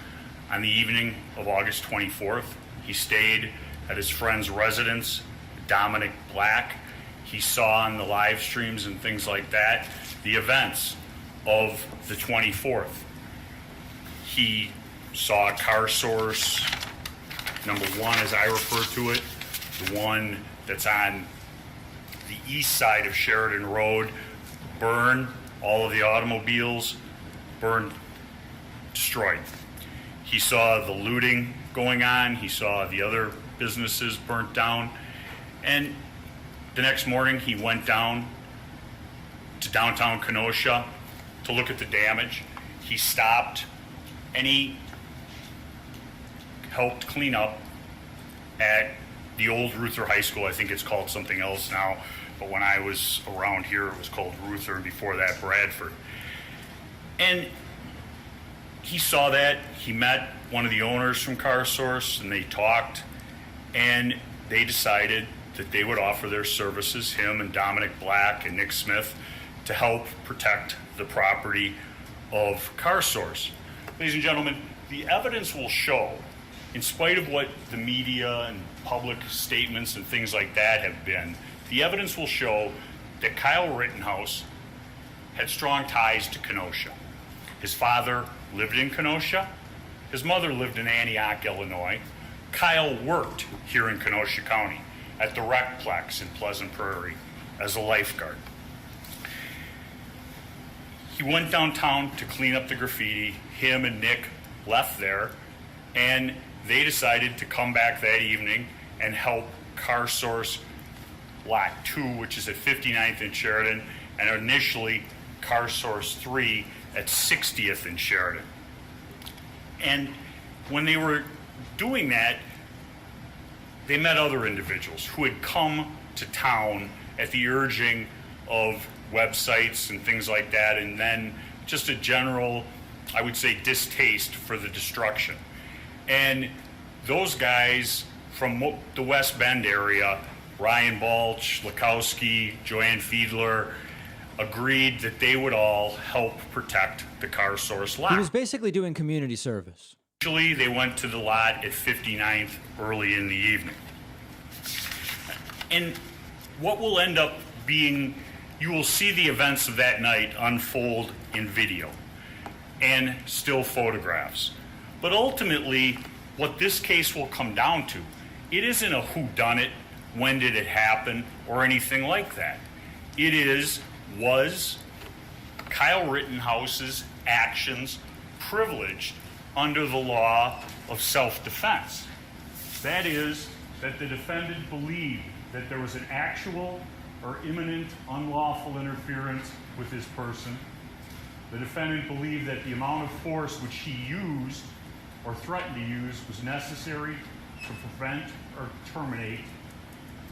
on the evening of August 24th. He stayed at his friend's residence, Dominic Black. He saw on the live streams and things like that the events of the 24th. He saw car source number 1, as I refer to it, the one that's on the east side of Sheridan Road, burn. All of the automobiles burned, destroyed. He saw the looting going on. He saw the other businesses burnt down. And the next morning, he went down to downtown Kenosha to look at the damage. He stopped and he helped clean up at the old Ruther High School. I think it's called something else now, but when I was around here, it was called Ruther, and before that, Bradford. And he saw that. He met one of the owners from CarSource, and they talked. and they decided that they would offer their services, him and Dominic Black and Nick Smith, to help protect the property of CarSource. Ladies and gentlemen, the evidence will show, in spite of what the media and public statements and things like that have been, the evidence will show that Kyle Rittenhouse had strong ties to Kenosha. His father lived in Kenosha. His mother lived in Antioch, Illinois. Kyle worked here in Kenosha County at the Recplex in Pleasant Prairie as a lifeguard. He went downtown to clean up the graffiti. Him and Nick left there, and they decided to come back that evening and help CarSource Lot 2, which is at 59th and Sheridan, and initially CarSource 3 at 60th and Sheridan. And when they were doing that, they met other individuals who had come to town at the urging of websites and things like that, and then just a general, I would say, distaste for the destruction. And those guys from the West Bend area, Ryan Balch, Lakowski, Joanne Fiedler, agreed that they would all help protect the CarSource lot. He was basically doing community service. Initially, they went to the lot at 59th early in the evening. And what will end up being, you will see the events of that night unfold in video and still photographs. But ultimately, what this case will come down to, it isn't a whodunit, when did it happen, or anything like that. It is, was Kyle Rittenhouse's actions privileged under the law of self-defense? That is, that the defendant believed that there was an actual or imminent unlawful interference with his person. The defendant believed that the amount of force which he used or threatened to use was necessary to prevent or terminate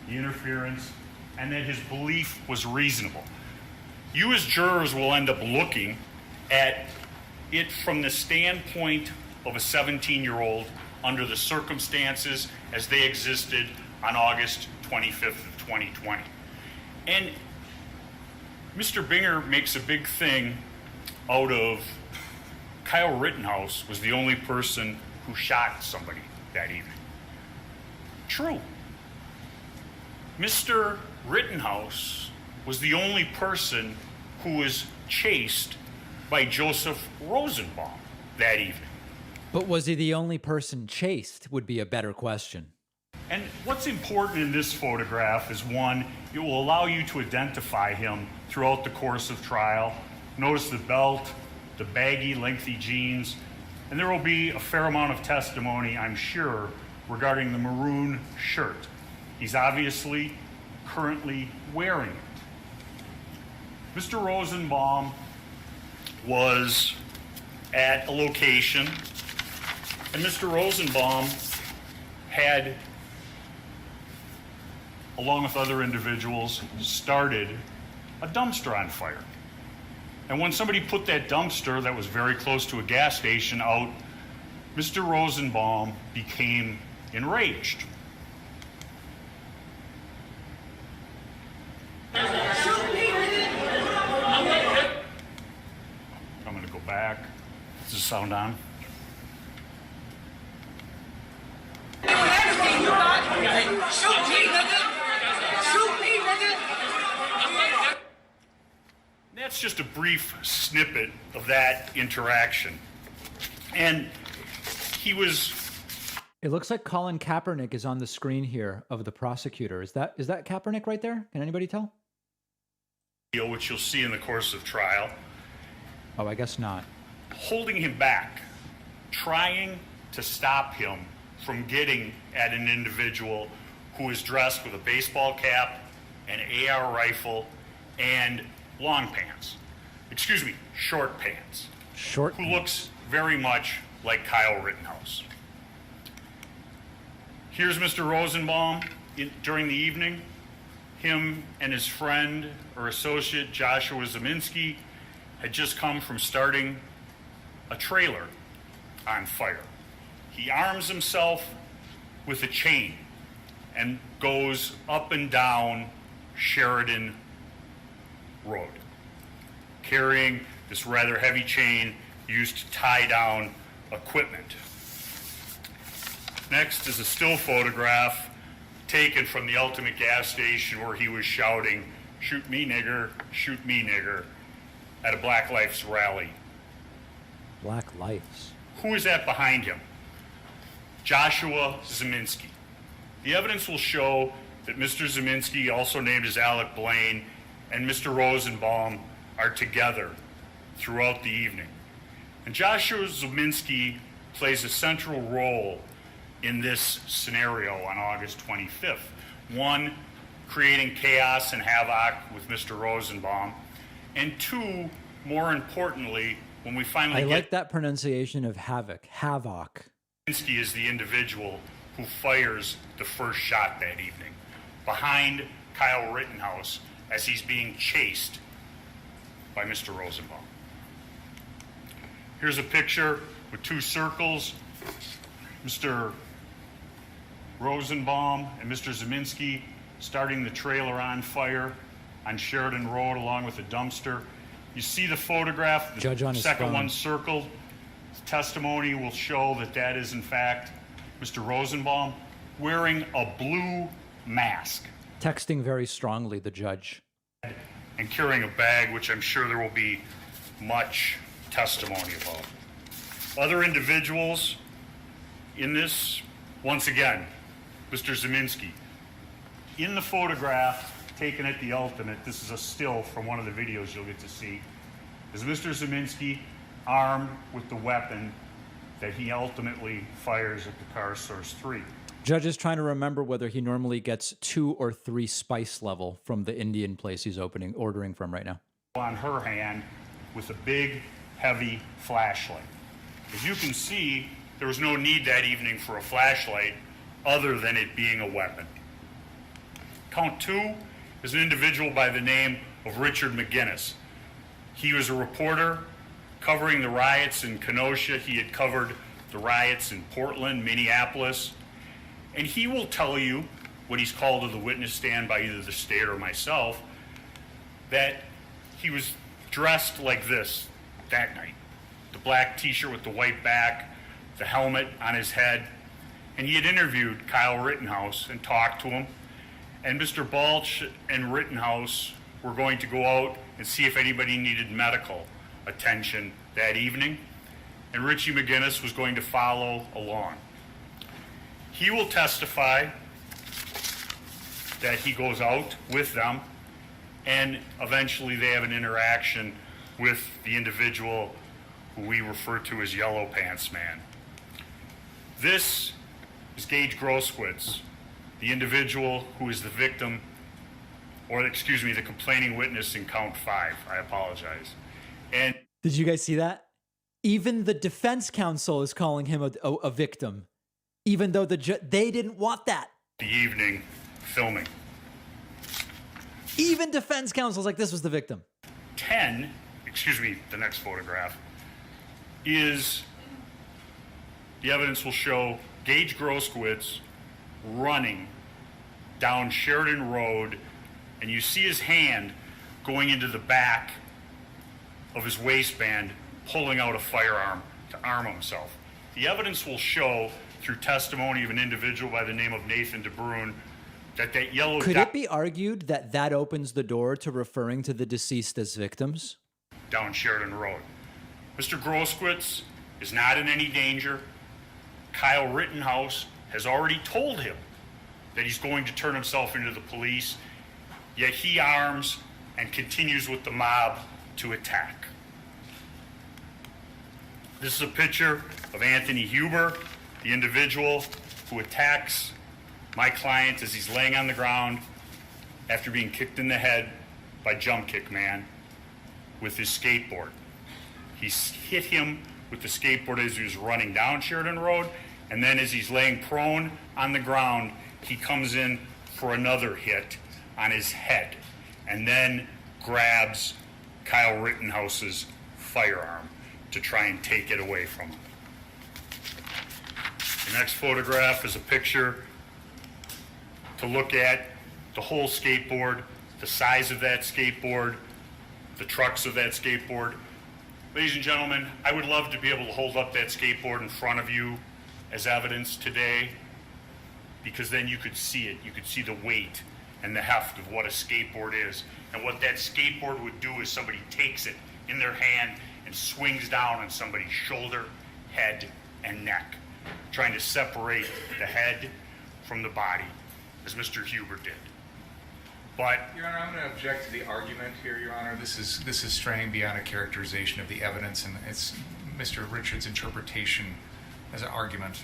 the interference, and that his belief was reasonable. You as jurors will end up looking at it from the standpoint of a 17-year-old under the circumstances as they existed on August 25th of 2020. And Mr. Binger makes a big thing out of Kyle Rittenhouse was the only person who shot somebody that evening. True. Mr. Rittenhouse was the only person who was chased by Joseph Rosenbaum that evening. But was he the only person chased would be a better question. And what's important in this photograph is, one, it will allow you to identify him throughout the course of trial. Notice the belt, the baggy, lengthy jeans, and there will be a fair amount of testimony, I'm sure, regarding the maroon shirt. He's obviously currently wearing it. Mr. Rosenbaum was at a location, and Mr. Rosenbaum had, along with other individuals, started a dumpster on fire. And when somebody put that dumpster that was very close to a gas station out, Mr. Rosenbaum became enraged. I'm going to go back. Is the sound on? That's just a brief snippet of that interaction. And he was... It looks like Colin Kaepernick is on the screen here of the prosecutor. Is that Kaepernick right there? Can anybody tell? Which you'll see in the course of trial. Oh, I guess not. Holding him back, trying to stop him from getting at an individual who is dressed with a baseball cap, an AR rifle, and long pants. Excuse me, short pants. Short who pants. Looks very much like Kyle Rittenhouse. Here's Mr. Rosenbaum during the evening. Him and his friend or associate, Joshua Zeminski, had just come from starting a trailer on fire. He arms himself with a chain and goes up and down Sheridan Road, carrying this rather heavy chain used to tie down equipment. Next is a still photograph taken from the Ultimate gas station where he was shouting, "Shoot me, nigger, shoot me, nigger," at a Black Lives rally. Black Lives. Who is that behind him? Joshua Zeminski. The evidence will show that Mr. Zeminski, also named as Alec Blaine, and Mr. Rosenbaum are together throughout the evening. And Joshua Zeminski plays a central role in this scenario on August 25th. One, creating chaos and havoc with Mr. Rosenbaum. And two, more importantly, when we finally I like that pronunciation of havoc. Havoc. Zeminski is the individual who fires the first shot that evening, behind Kyle Rittenhouse as he's being chased by Mr. Rosenbaum. Here's a picture with two circles. Mr. Rosenbaum and Mr. Zeminski starting the trailer on fire on Sheridan Road along with a dumpster. You see the photograph, the Judge on his second phone. one circled. Testimony will show that that is in fact Mr. Rosenbaum wearing a blue mask Texting very strongly, the judge. and carrying a bag, which I'm sure there will be much testimony about. Other individuals in this, once again, Mr. Zeminski. In the photograph taken at the Ultimate, this is a still from one of the videos you'll get to see, is Mr. Zeminski armed with the weapon that he ultimately fires at the Car Source 3. Judge is trying to remember whether he normally gets 2 or 3 spice level from the Indian place he's ordering from right now. On her hand with a big, heavy flashlight. As you can see, there was no need that evening for a flashlight other than it being a weapon. Count 2 is an individual by the name of Richard McGinnis. He was a reporter covering the riots in Kenosha. He had covered the riots in Portland, Minneapolis, and he will tell you, when he's called to the witness stand by either the state or myself, that he was dressed like this that night. The black t-shirt with the white back, the helmet on his head, and he had interviewed Kyle Rittenhouse and talked to him, and Mr. Balch and Rittenhouse were going to go out and see if anybody needed medical attention that evening, and Richie McGinnis was going to follow along. He will testify that he goes out with them, and eventually they have an interaction with the individual who we refer to as Yellow Pants Man. This is Gage Grosskreutz, the individual who is the victim, or excuse me, the complaining witness in count 5. I apologize. And Did you guys see that? Even the defense counsel is calling him a victim, even though they didn't want that. the evening filming. Even defense counsel's like, this was the victim. 10, excuse me, the next photograph, is the evidence will show Gage Grosskreutz running down Sheridan Road, and you see his hand going into the back of his waistband, pulling out a firearm to arm himself. The evidence will show, through testimony of an individual by the name of Nathan DeBrune, that yellow... Could it be argued that that opens the door to referring to the deceased as victims? Down Sheridan Road. Mr. Grosskreutz is not in any danger. Kyle Rittenhouse has already told him that he's going to turn himself into the police, yet he arms and continues with the mob to attack. This is a picture of Anthony Huber, the individual who attacks my client as he's laying on the ground after being kicked in the head by Jump Kick Man with his skateboard. He's hit him with the skateboard as he was running down Sheridan Road, and then as he's laying prone on the ground, he comes in for another hit on his head, and then grabs Kyle Rittenhouse's firearm to try and take it away from him. The next photograph is a picture to look at the whole skateboard, the size of that skateboard, the trucks of that skateboard. Ladies and gentlemen, I would love to be able to hold up that skateboard in front of you as evidence today, because then you could see it. You could see the weight and the heft of what a skateboard is. And what that skateboard would do is somebody takes it in their hand and swings down on somebody's shoulder, head, and neck, trying to separate the head from the body, as Mr. Huber did. But Your Honor, I'm going to object to the argument here, Your Honor. This is straying beyond a characterization of the evidence, and it's Mr. Richards' interpretation as an argument.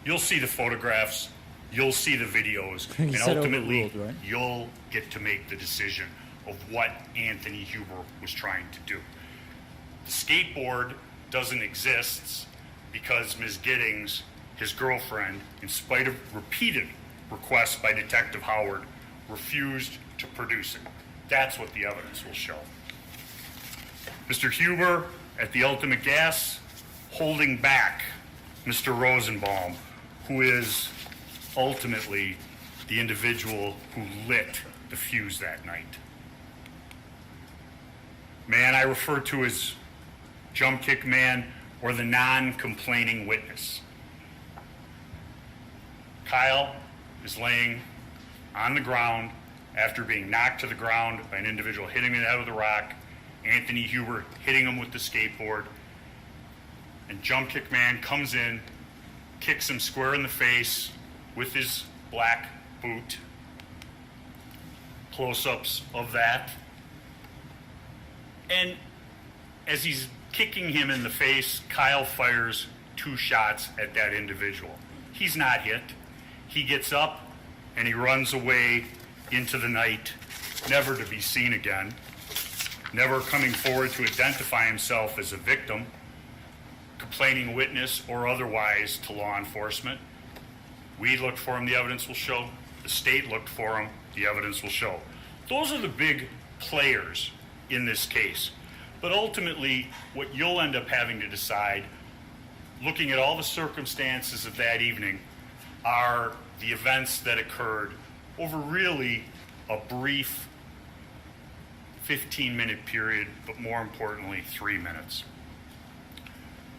you'll see the photographs, you'll see the videos, and said ultimately overruled, right? you'll get to make the decision of what Anthony Huber was trying to do. The skateboard doesn't exist because Ms. Giddings, his girlfriend, in spite of repeated requests by Detective Howard, refused to produce it. That's what the evidence will show. Mr. Huber, at the Ultimate Gas, holding back Mr. Rosenbaum, who is ultimately the individual who lit the fuse that night. Man I refer to as jump kick man or the non-complaining witness. Kyle is laying on the ground after being knocked to the ground by an individual hitting him in the head with a rock, Anthony Huber hitting him with the skateboard, and jump kick man comes in, kicks him square in the face with his black boot. Close-ups of that. And as he's kicking him in the face, Kyle fires 2 shots at that individual. He's not hit. He gets up and he runs away into the night, never to be seen again, never coming forward to identify himself as a victim, complaining witness or otherwise to law enforcement. We looked for him, the evidence will show. The state looked for him, the evidence will show. Those are the big players in this case. But ultimately, what you'll end up having to decide, looking at all the circumstances of that evening, are the events that occurred over really a brief 15-minute period, but more importantly, 3 minutes.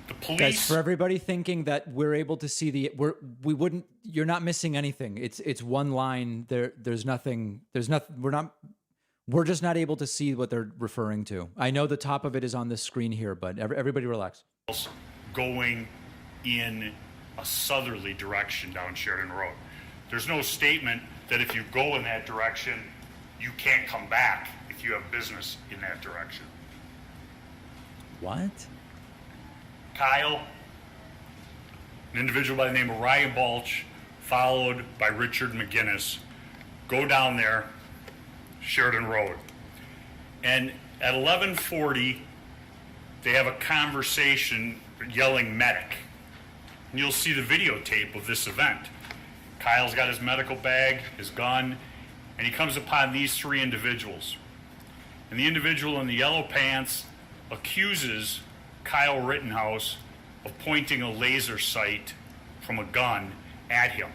The police... Guys, for everybody thinking that we're able to see you're not missing anything. It's one line. There's nothing. We're just not able to see what they're referring to. I know the top of it is on this screen here, but everybody relax. Going in a southerly direction down Sheridan Road. There's no statement that if you go in that direction, you can't come back if you have business in that direction. What? Kyle, an individual by the name of Ryan Balch, followed by Richard McGinnis, go down there, Sheridan Road. And at 11:40, they have a conversation yelling medic. And you'll see the videotape of this event. Kyle's got his medical bag, his gun, and he comes upon these 3 individuals. And the individual in the yellow pants accuses Kyle Rittenhouse of pointing a laser sight from a gun at him.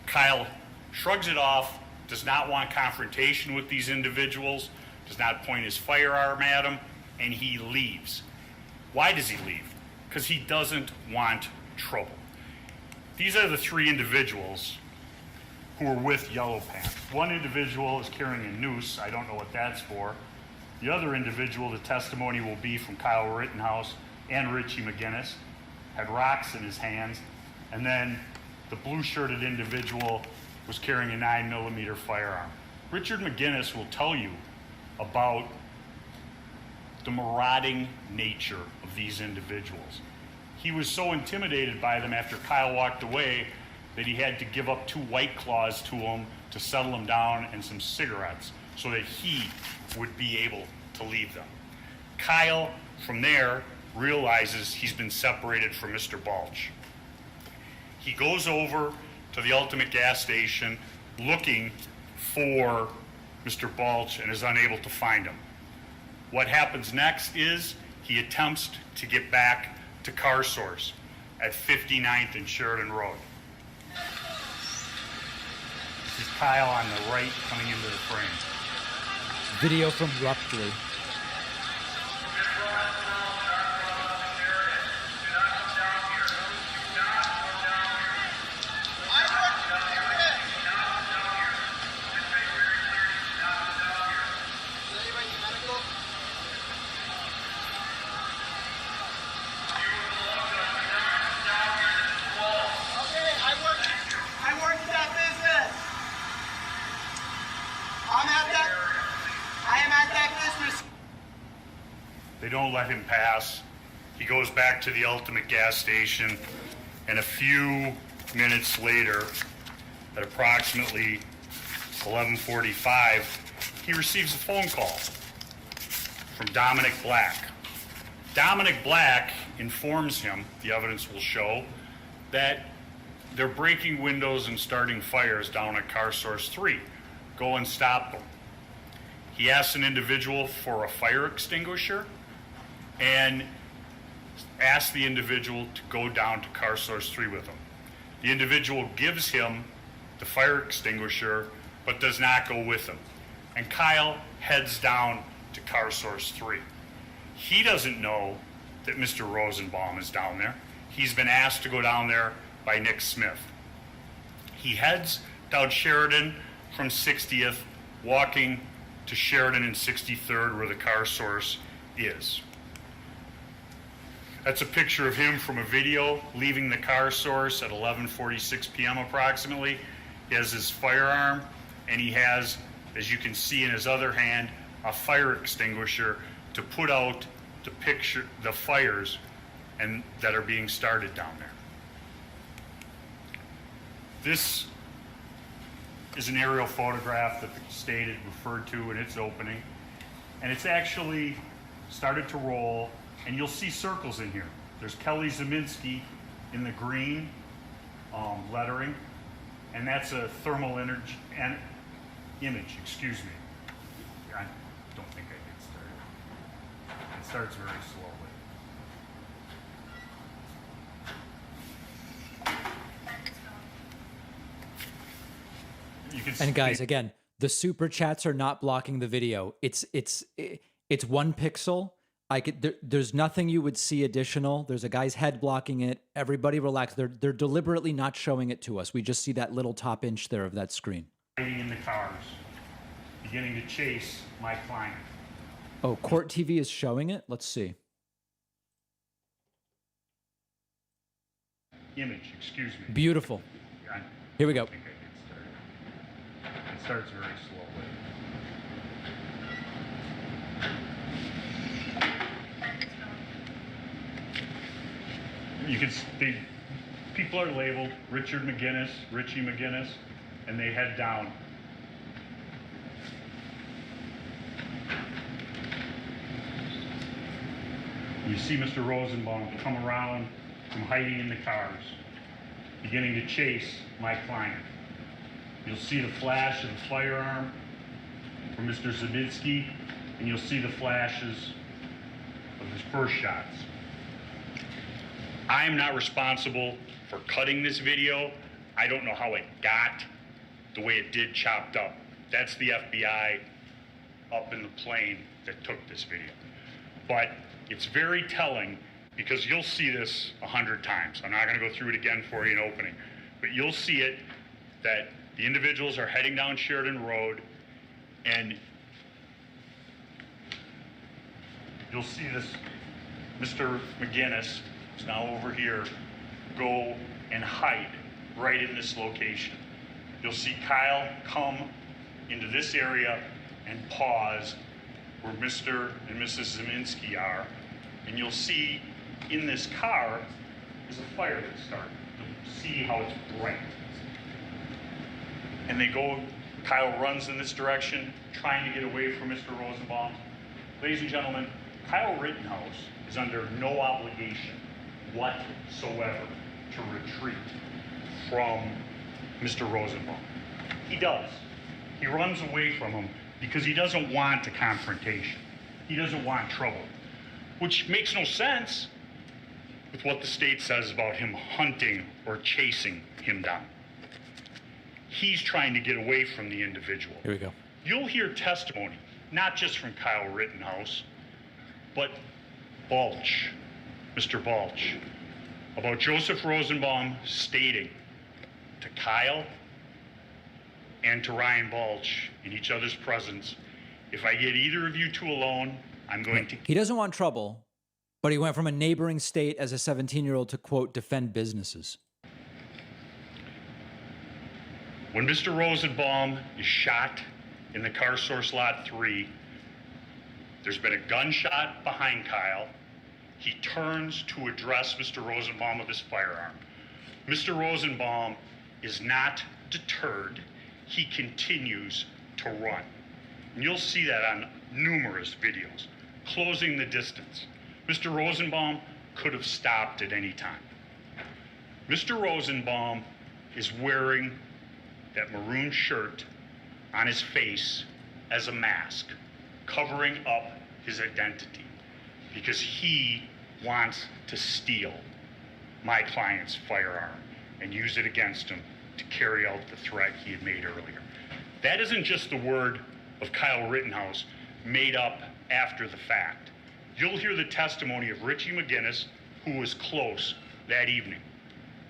Kyle shrugs it off, does not want confrontation with these individuals, does not point his firearm at them, and he leaves. Why does he leave? Because he doesn't want trouble. These are the 3 individuals who are with Yellow Pants. One individual is carrying a noose. I don't know what that's for. The other individual, the testimony will be from Kyle Rittenhouse and Richie McGinnis, had rocks in his hands. And then the blue-shirted individual was carrying a 9mm firearm. Richard McGinnis will tell you about the marauding nature of these individuals. He was so intimidated by them after Kyle walked away that he had to give up 2 White Claws to him to settle him down and some cigarettes so that he would be able to leave them. Kyle, from there, realizes he's been separated from Mr. Balch. He goes over to the Ultimate Gas Station looking for Mr. Balch and is unable to find him. What happens next is he attempts to get back to Car Source at 59th and Sheridan Road. Kyle on the right coming into the frame. Video from Ruptly. They don't let him pass. He goes back to the Ultimate gas station, and a few minutes later, at approximately 11:45, he receives a phone call from Dominic Black. Dominic Black informs him, the evidence will show, that they're breaking windows and starting fires down at Car Source 3. Go and stop them. He asks an individual for a fire extinguisher and asks the individual to go down to Car Source 3 with him. The individual gives him the fire extinguisher, but does not go with him. And Kyle heads down to Car Source 3. He doesn't know that Mr. Rosenbaum is down there. He's been asked to go down there by Nick Smith. He heads down Sheridan from 60th, walking to Sheridan and 63rd, where the Car Source is. That's a picture of him from a video leaving the Car Source at 11:46 p.m. approximately. He has his firearm, and he has, as you can see in his other hand, a fire extinguisher to put out the fires that are being started down there. This is an aerial photograph that the state had referred to in its opening, and it's actually started to roll, and you'll see circles in here. There's Kelly Zeminski in the green lettering, and that's a thermal image, excuse me. I don't think I get started. It starts very slowly. You can And guys, see, again, the super chats are not blocking the video. It's 1 pixel. There's nothing you would see additional. There's a guy's head blocking it. Everybody relax. They're deliberately not showing it to us. We just see that little top inch there of that screen. hiding in the cars, beginning to chase my client. Oh, Court TV is showing it. Let's see. Excuse me. Beautiful. I Here we go. think I get started. It starts very slowly. You can see people are labeled Richie McGinnis, and they head down. You see Mr. Rosenbaum come around from hiding in the cars, beginning to chase my client. You'll see the flash of the firearm from Mr. Zabinski, and you'll see the flashes of his first shots. I am not responsible for cutting this video. I don't know how it got the way it did chopped up. That's the FBI up in the plane that took this video. But it's very telling because you'll see this 100 times. I'm not gonna go through it again for you in opening, but you'll see it that the individuals are heading down Sheridan Road, and you'll see this Mr. McGinnis is now over here, go and hide right in this location. You'll see Kyle come into this area and pause where Mr. and Mrs. Zeminski are, and you'll see in this car is a fire that started. You'll see how it's bright. And they go, Kyle runs in this direction, trying to get away from Mr. Rosenbaum. Ladies and gentlemen, Kyle Rittenhouse is under no obligation whatsoever to retreat from Mr. Rosenbaum. He does. He runs away from him because he doesn't want a confrontation. He doesn't want trouble, which makes no sense with what the state says about him hunting or chasing him down. he's trying to get away from the individual. Here we go. You'll hear testimony, not just from Kyle Rittenhouse, but Balch, Mr. Balch, about Joseph Rosenbaum stating to Kyle and to Ryan Balch in each other's presence, if I get either of you two alone, I'm going to... He doesn't want trouble, but he went from a neighboring state as a 17-year-old to, quote, defend businesses. When Mr. Rosenbaum is shot in the car source lot 3, there's been a gunshot behind Kyle. He turns to address Mr. Rosenbaum with his firearm. Mr. Rosenbaum is not deterred. He continues to run. And you'll see that on numerous videos, closing the distance. Mr. Rosenbaum could have stopped at any time. Mr. Rosenbaum is wearing that maroon shirt on his face as a mask, covering up his identity, because he wants to steal my client's firearm and use it against him to carry out the threat he had made earlier. That isn't just the word of Kyle Rittenhouse made up after the fact. You'll hear the testimony of Richie McGinnis, who was close that evening.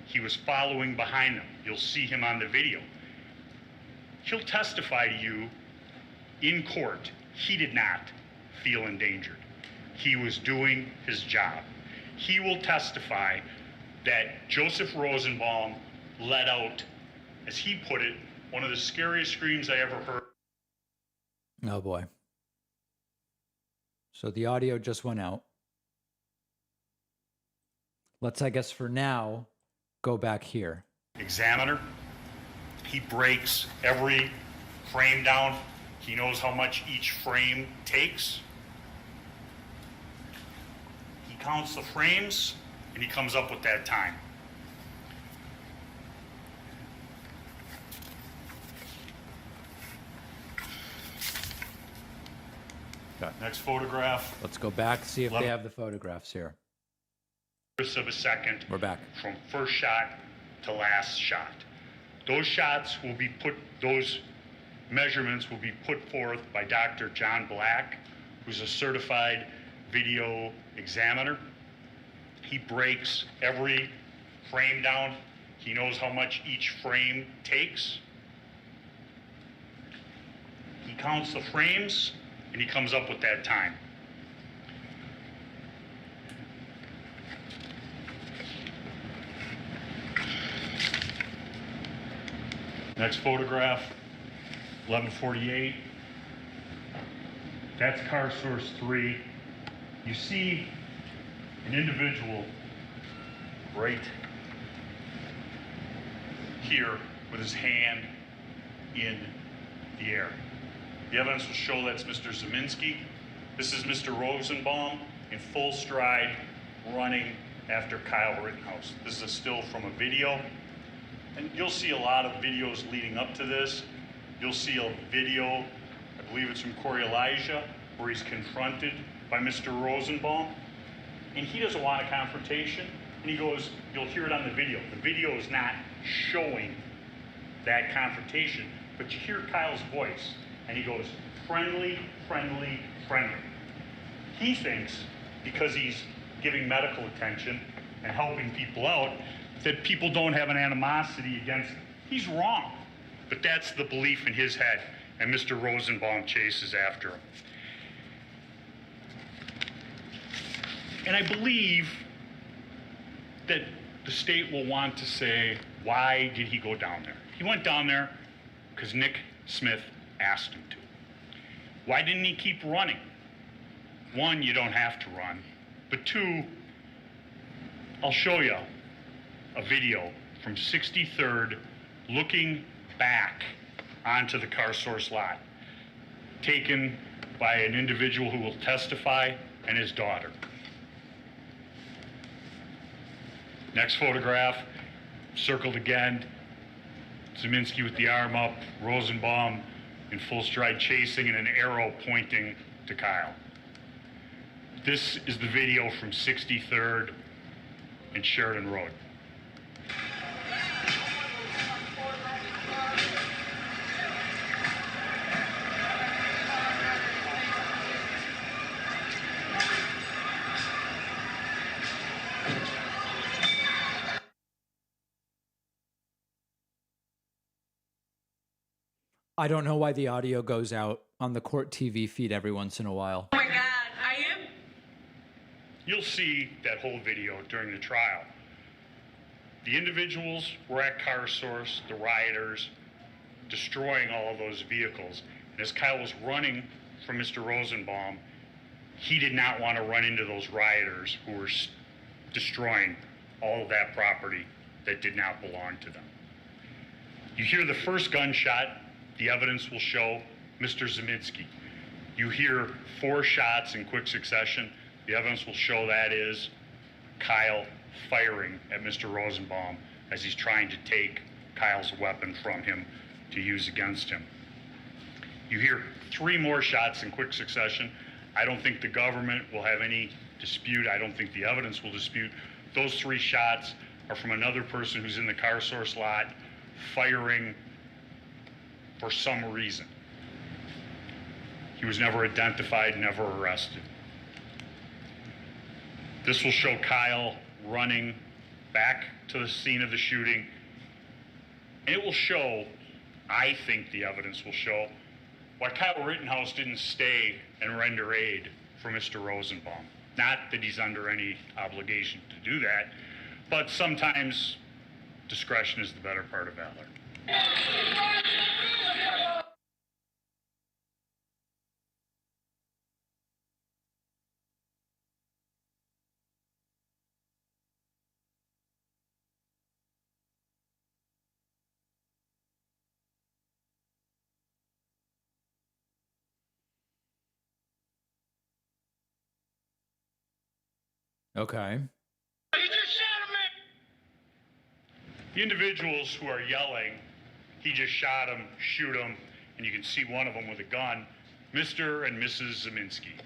He was following behind them. You'll see him on the video. He'll testify to you in court. He did not feel endangered. He was doing his job. He will testify that Joseph Rosenbaum let out, as he put it, one of the scariest screams I ever heard. Oh, boy. So the audio just went out. Let's, I guess for now, go back here. Examiner. He breaks every frame down. He knows how much each frame takes. He counts the frames, and he comes up with that time. Okay. Next photograph. Let's go back, see if they have the photographs here. Of a second. We're back. From first shot to last shot. Those shots will be those measurements will be put forth by Dr. John Black, who's a certified video examiner. He breaks every frame down. He knows how much each frame takes. He counts the frames, and he comes up with that time. Next photograph, 1148. That's car source 3. You see an individual right here with his hand in the air. The evidence will show that's Mr. Zeminski. This is Mr. Rosenbaum in full stride running after Kyle Rittenhouse. This is a still from a video. And you'll see a lot of videos leading up to this. You'll see a video, I believe it's from Corey Elijah, where he's confronted by Mr. Rosenbaum. And he doesn't want a confrontation. And he goes, you'll hear it on the video. The video is not showing that confrontation, but you hear Kyle's voice. And he goes, friendly, friendly, friendly. He thinks because he's giving medical attention and helping people out, that people don't have an animosity against him. He's wrong. But that's the belief in his head, and Mr. Rosenbaum chases after him. And I believe that the state will want to say, why did he go down there? He went down there because Nick Smith asked him to. Why didn't he keep running? One, you don't have to run. But two, I'll show you a video from 63rd looking back onto the car source lot, taken by an individual who will testify and his daughter. Next photograph, circled again, Zeminski with the arm up, Rosenbaum in full stride chasing and an arrow pointing to Kyle. This is the video from 63rd and Sheridan Road. I don't know why the audio goes out on the court TV feed every once in a while. Oh my God, I am. You'll see that whole video during the trial. The individuals were at Car Source, the rioters, destroying all of those vehicles. And as Kyle was running from Mr. Rosenbaum, he did not want to run into those rioters who were destroying all of that property that did not belong to them. You hear the first gunshot, the evidence will show Mr. Zeminski. You hear 4 shots in quick succession, the evidence will show that is Kyle firing at Mr. Rosenbaum as he's trying to take Kyle's weapon from him to use against him. You hear 3 more shots in quick succession. I don't think the government will have any dispute. I don't think the evidence will dispute. Those 3 shots are from another person who's in the Car Source lot firing for some reason. He was never identified, never arrested. This will show Kyle running back to the scene of the shooting. And it will show, I think the evidence will show, why Kyle Rittenhouse didn't stay and render aid for Mr. Rosenbaum. Not that he's under any obligation to do that, but sometimes discretion is the better part of valor. Okay. The individuals who are yelling, he just shot him, shoot him, and you can see one of them with a gun, Mr. and Mrs. Zeminski.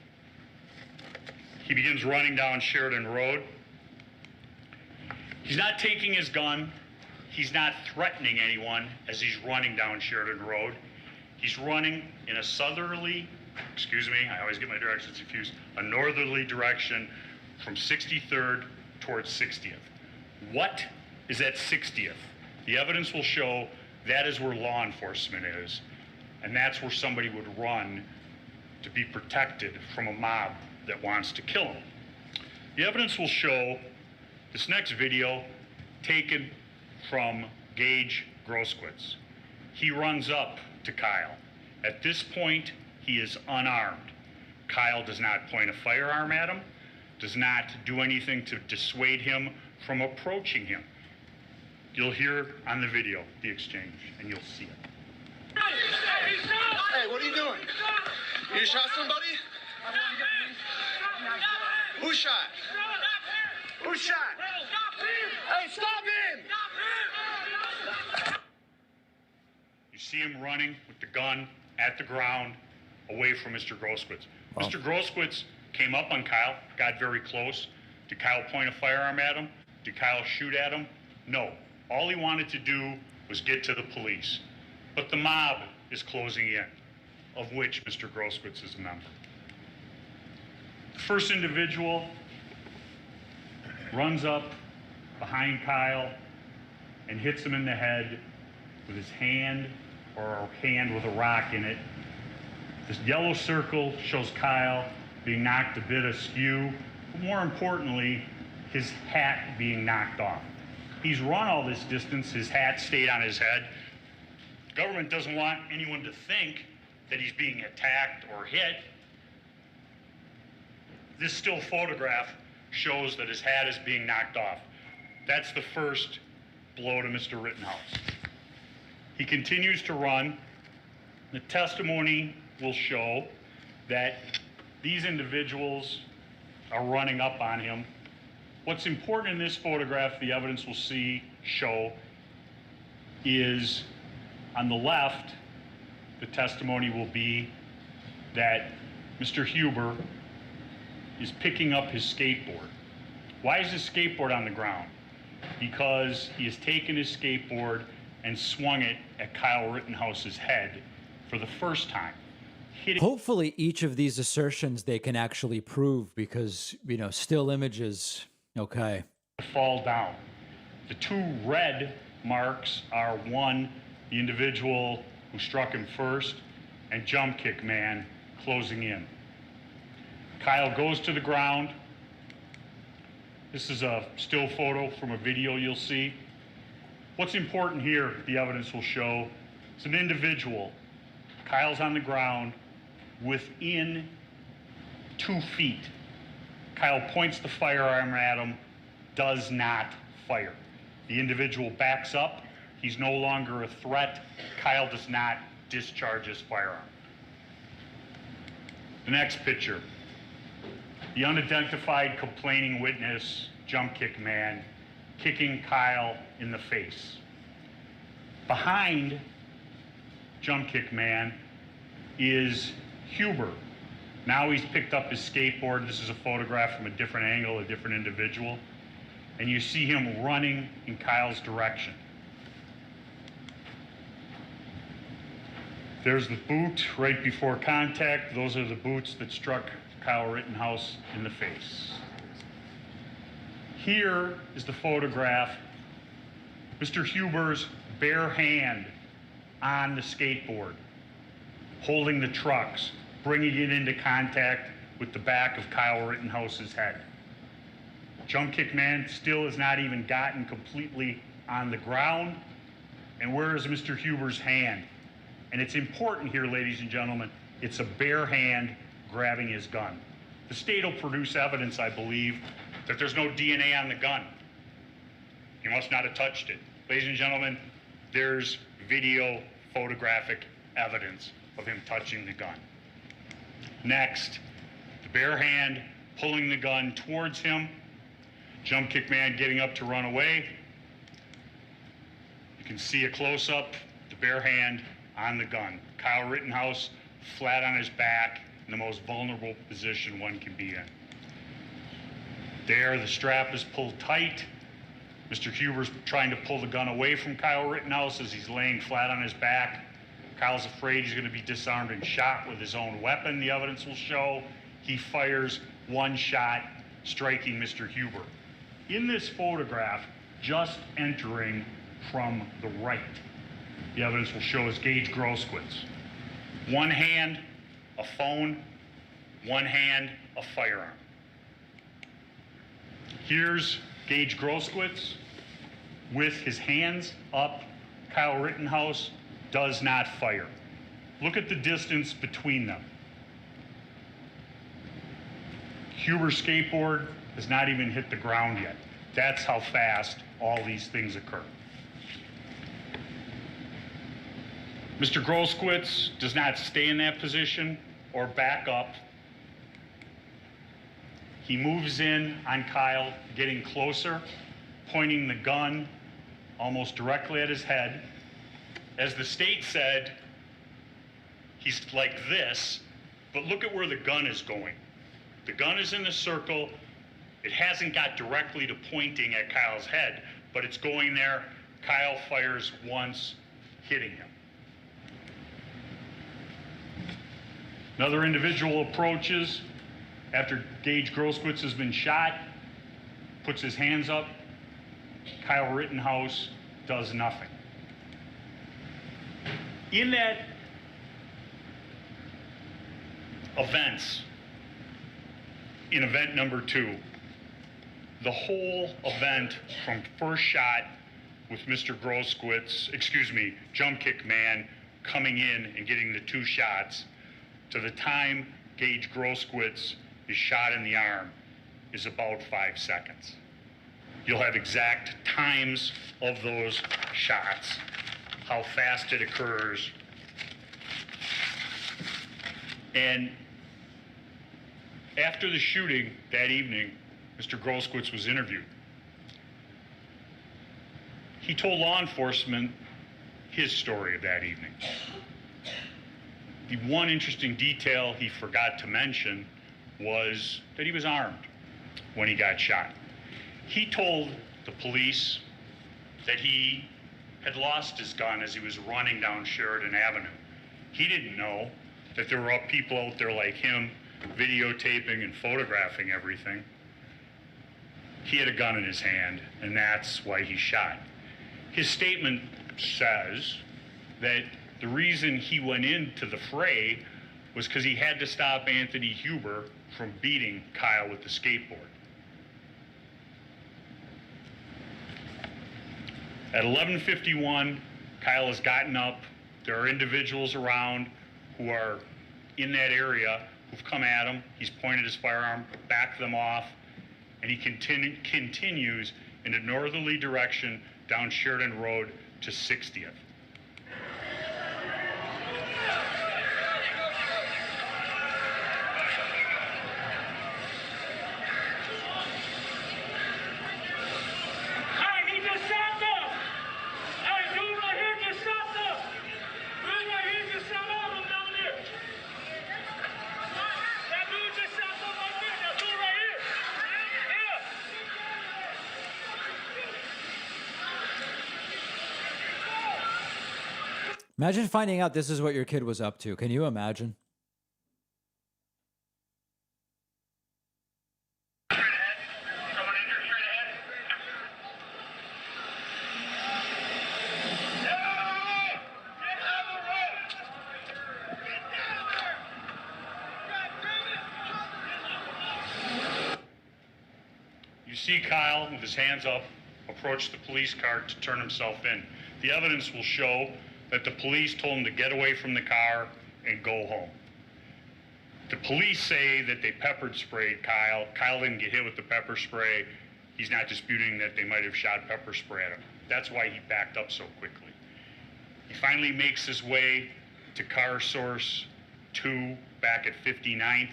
He begins running down Sheridan Road. He's not taking his gun. He's not threatening anyone as he's running down Sheridan Road. He's running in a southerly, I always get my directions confused, a northerly direction from 63rd towards 60th. What is at 60th? The evidence will show that is where law enforcement is, and that's where somebody would run to be protected from a mob that wants to kill him. The evidence will show this next video taken from Gage Groskwitz. He runs up to Kyle. At this point, he is unarmed. Kyle does not point a firearm at him, does not do anything to dissuade him from approaching him. You'll hear on the video the exchange, and you'll see it. Hey, what are you doing? You shot somebody? Who shot? Who shot? Hey, stop him! You see him running with the gun at the ground away from Mr. Groskwitz. Wow. Mr. Groskwitz came up on Kyle, got very close. Did Kyle point a firearm at him? Did Kyle shoot at him? No. All he wanted to do was get to the police. But the mob is closing in, of which Mr. Groskwitz is a member. The first individual runs up behind Kyle and hits him in the head with his hand, or a hand with a rock in it. This yellow circle shows Kyle being knocked a bit askew, but more importantly, his hat being knocked off. He's run all this distance, his hat stayed on his head. The government doesn't want anyone to think that he's being attacked or hit. This still photograph shows that his hat is being knocked off. That's the first blow to Mr. Rittenhouse. He continues to run. The testimony will show that these individuals are running up on him. What's important in this photograph, the evidence will show, is on the left, the testimony will be that Mr. Huber is picking up his skateboard. Why is his skateboard on the ground? Because he has taken his skateboard and swung it at Kyle Rittenhouse's head for the first time. Hopefully each of these assertions they can actually prove, because, still images, okay. Fall down. The 2 red marks are, one, the individual who struck him first, and Jump Kick Man closing in. Kyle goes to the ground. This is a still photo from a video you'll see. What's important here, the evidence will show, is an individual. Kyle's on the ground within 2 feet. Kyle points the firearm at him, does not fire. The individual backs up. He's no longer a threat. Kyle does not discharge his firearm. The next picture. The unidentified complaining witness, Jump Kick Man, kicking Kyle in the face. Behind Jump Kick Man is Huber. Now he's picked up his skateboard. This is a photograph from a different angle, a different individual. And you see him running in Kyle's direction. There's the boot right before contact. Those are the boots that struck Kyle Rittenhouse in the face. Here is the photograph. Mr. Huber's bare hand on the skateboard, holding the trucks, bringing it into contact with the back of Kyle Rittenhouse's head. Jump Kick Man still has not even gotten completely on the ground. And where is Mr. Huber's hand? And it's important here, ladies and gentlemen, it's a bare hand grabbing his gun. The state will produce evidence, I believe, that there's no DNA on the gun. He must not have touched it. Ladies and gentlemen, there's video photographic evidence of him touching the gun. Next, the bare hand pulling the gun towards him. Jump Kick Man getting up to run away. You can see a close-up, the bare hand on the gun. Kyle Rittenhouse flat on his back in the most vulnerable position one can be in. There, the strap is pulled tight. Mr. Huber's trying to pull the gun away from Kyle Rittenhouse as he's laying flat on his back. Kyle's afraid he's going to be disarmed and shot with his own weapon, the evidence will show. He fires one shot, striking Mr. Huber. In this photograph, just entering from the right, the evidence will show is Gage Grosskreutz. One hand, a phone, one hand, a firearm. Here's Gage Grosskreutz with his hands up. Kyle Rittenhouse does not fire. Look at the distance between them. Huber's skateboard has not even hit the ground yet. That's how fast all these things occur. Mr. Grosskreutz does not stay in that position or back up. He moves in on Kyle, getting closer, pointing the gun almost directly at his head. As the state said, he's like this, but look at where the gun is going. The gun is in the circle. It hasn't got directly to pointing at Kyle's head, but it's going there. Kyle fires once, hitting him. Another individual approaches after Gage Grosskreutz has been shot, puts his hands up. Kyle Rittenhouse does nothing. In that in event number 2, the whole event from first shot with Mr. Jump Kick Man coming in and getting the 2 shots to the time Gage Grosskreutz is shot in the arm is about 5 seconds. You'll have exact times of those shots, how fast it occurs. And after the shooting that evening, Mr. Grosskreutz was interviewed. He told law enforcement his story of that evening. The one interesting detail he forgot to mention was that he was armed when he got shot. He told the police that he had lost his gun as he was running down Sheridan Avenue. He didn't know that there were people out there like him videotaping and photographing everything. He had a gun in his hand, and that's why he shot. His statement says that The reason he went into the fray was because he had to stop Anthony Huber from beating Kyle with the skateboard. At 11:51, Kyle has gotten up. There are individuals around who are in that area who've come at him. He's pointed his firearm, backed them off, and he continues in a northerly direction down Sheridan Road to 60th. Imagine finding out this is what your kid was up to. Can you imagine? You see Kyle with his hands up approach the police car to turn himself in. The evidence will show that the police told him to get away from the car and go home. The police say that they pepper sprayed Kyle. Kyle didn't get hit with the pepper spray. He's not disputing that they might have shot pepper spray at him. That's why he backed up so quickly. He finally makes his way to car source 2 back at 59th,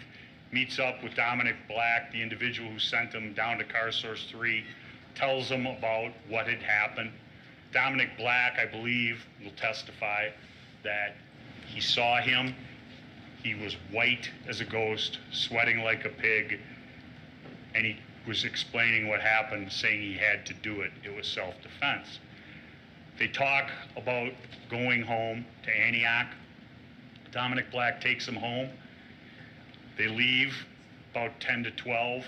meets up with Dominic Black, the individual who sent him down to car source 3, tells him about what had happened. Dominic Black, I believe, will testify that he saw him. He was white as a ghost, sweating like a pig, and he was explaining what happened, saying he had to do it. It was self-defense. They talk about going home to Antioch. Dominic Black takes him home. They leave about 10 to 12,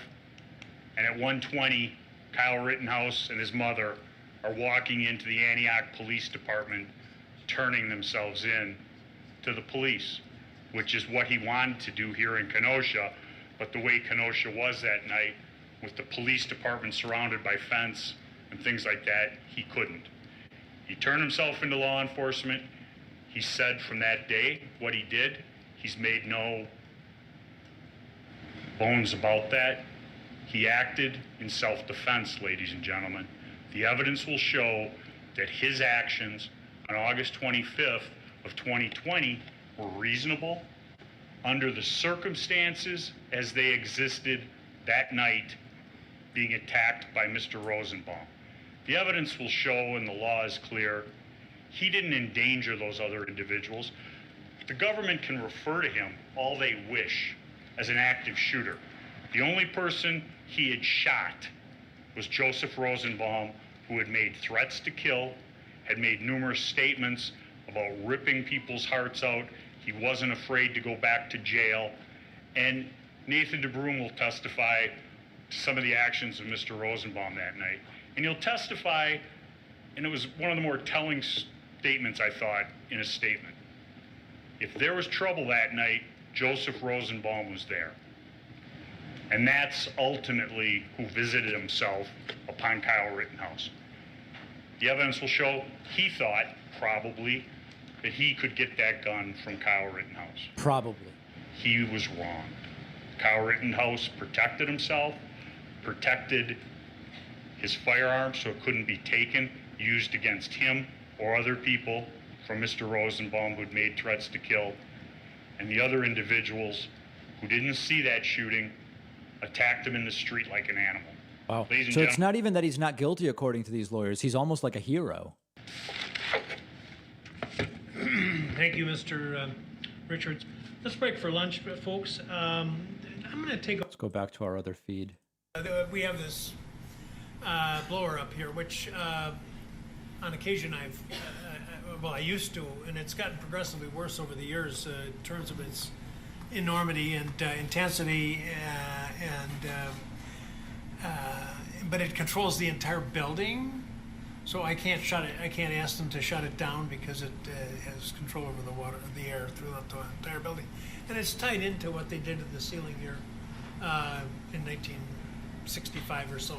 and at 1:20, Kyle Rittenhouse and his mother are walking into the Antioch Police Department, turning themselves in to the police, which is what he wanted to do here in Kenosha, but the way Kenosha was that night, with the police department surrounded by fence and things like that, he couldn't. He turned himself into law enforcement. He said from that day what he did. He's made no bones about that. He acted in self-defense, ladies and gentlemen. The evidence will show that his actions on August 25th of 2020 were reasonable under the circumstances as they existed that night, being attacked by Mr. Rosenbaum. The evidence will show, and the law is clear, he didn't endanger those other individuals. The government can refer to him all they wish as an active shooter. The only person he had shot was Joseph Rosenbaum, who had made threats to kill, had made numerous statements about ripping people's hearts out. He wasn't afraid to go back to jail. And Nathan DeBroom will testify to some of the actions of Mr. Rosenbaum that night. And he'll testify, and it was one of the more telling statements, I thought, in a statement. If there was trouble that night, Joseph Rosenbaum was there. And that's ultimately who visited himself upon Kyle Rittenhouse. The evidence will show he thought, probably, that he could get that gun from Kyle Rittenhouse. Probably. He was wrong. Kyle Rittenhouse protected himself, protected his firearm so it couldn't be taken, used against him or other people from Mr. Rosenbaum who'd made threats to kill. And the other individuals who didn't see that shooting attacked him in the street like an animal. Wow. So it's not even that he's not guilty according to these lawyers. He's almost like a hero. Thank you, Mr. Richards. Let's break for lunch, folks. I'm going to take... Let's go back to our other feed. We have this blower up here, which on occasion I used to, and it's gotten progressively worse over the years in terms of its enormity and intensity, but it controls the entire building. So I can't shut it. I can't ask them to shut it down because it has control over the water, the air throughout the entire building, and it's tied into what they did to the ceiling here in 1965 or so.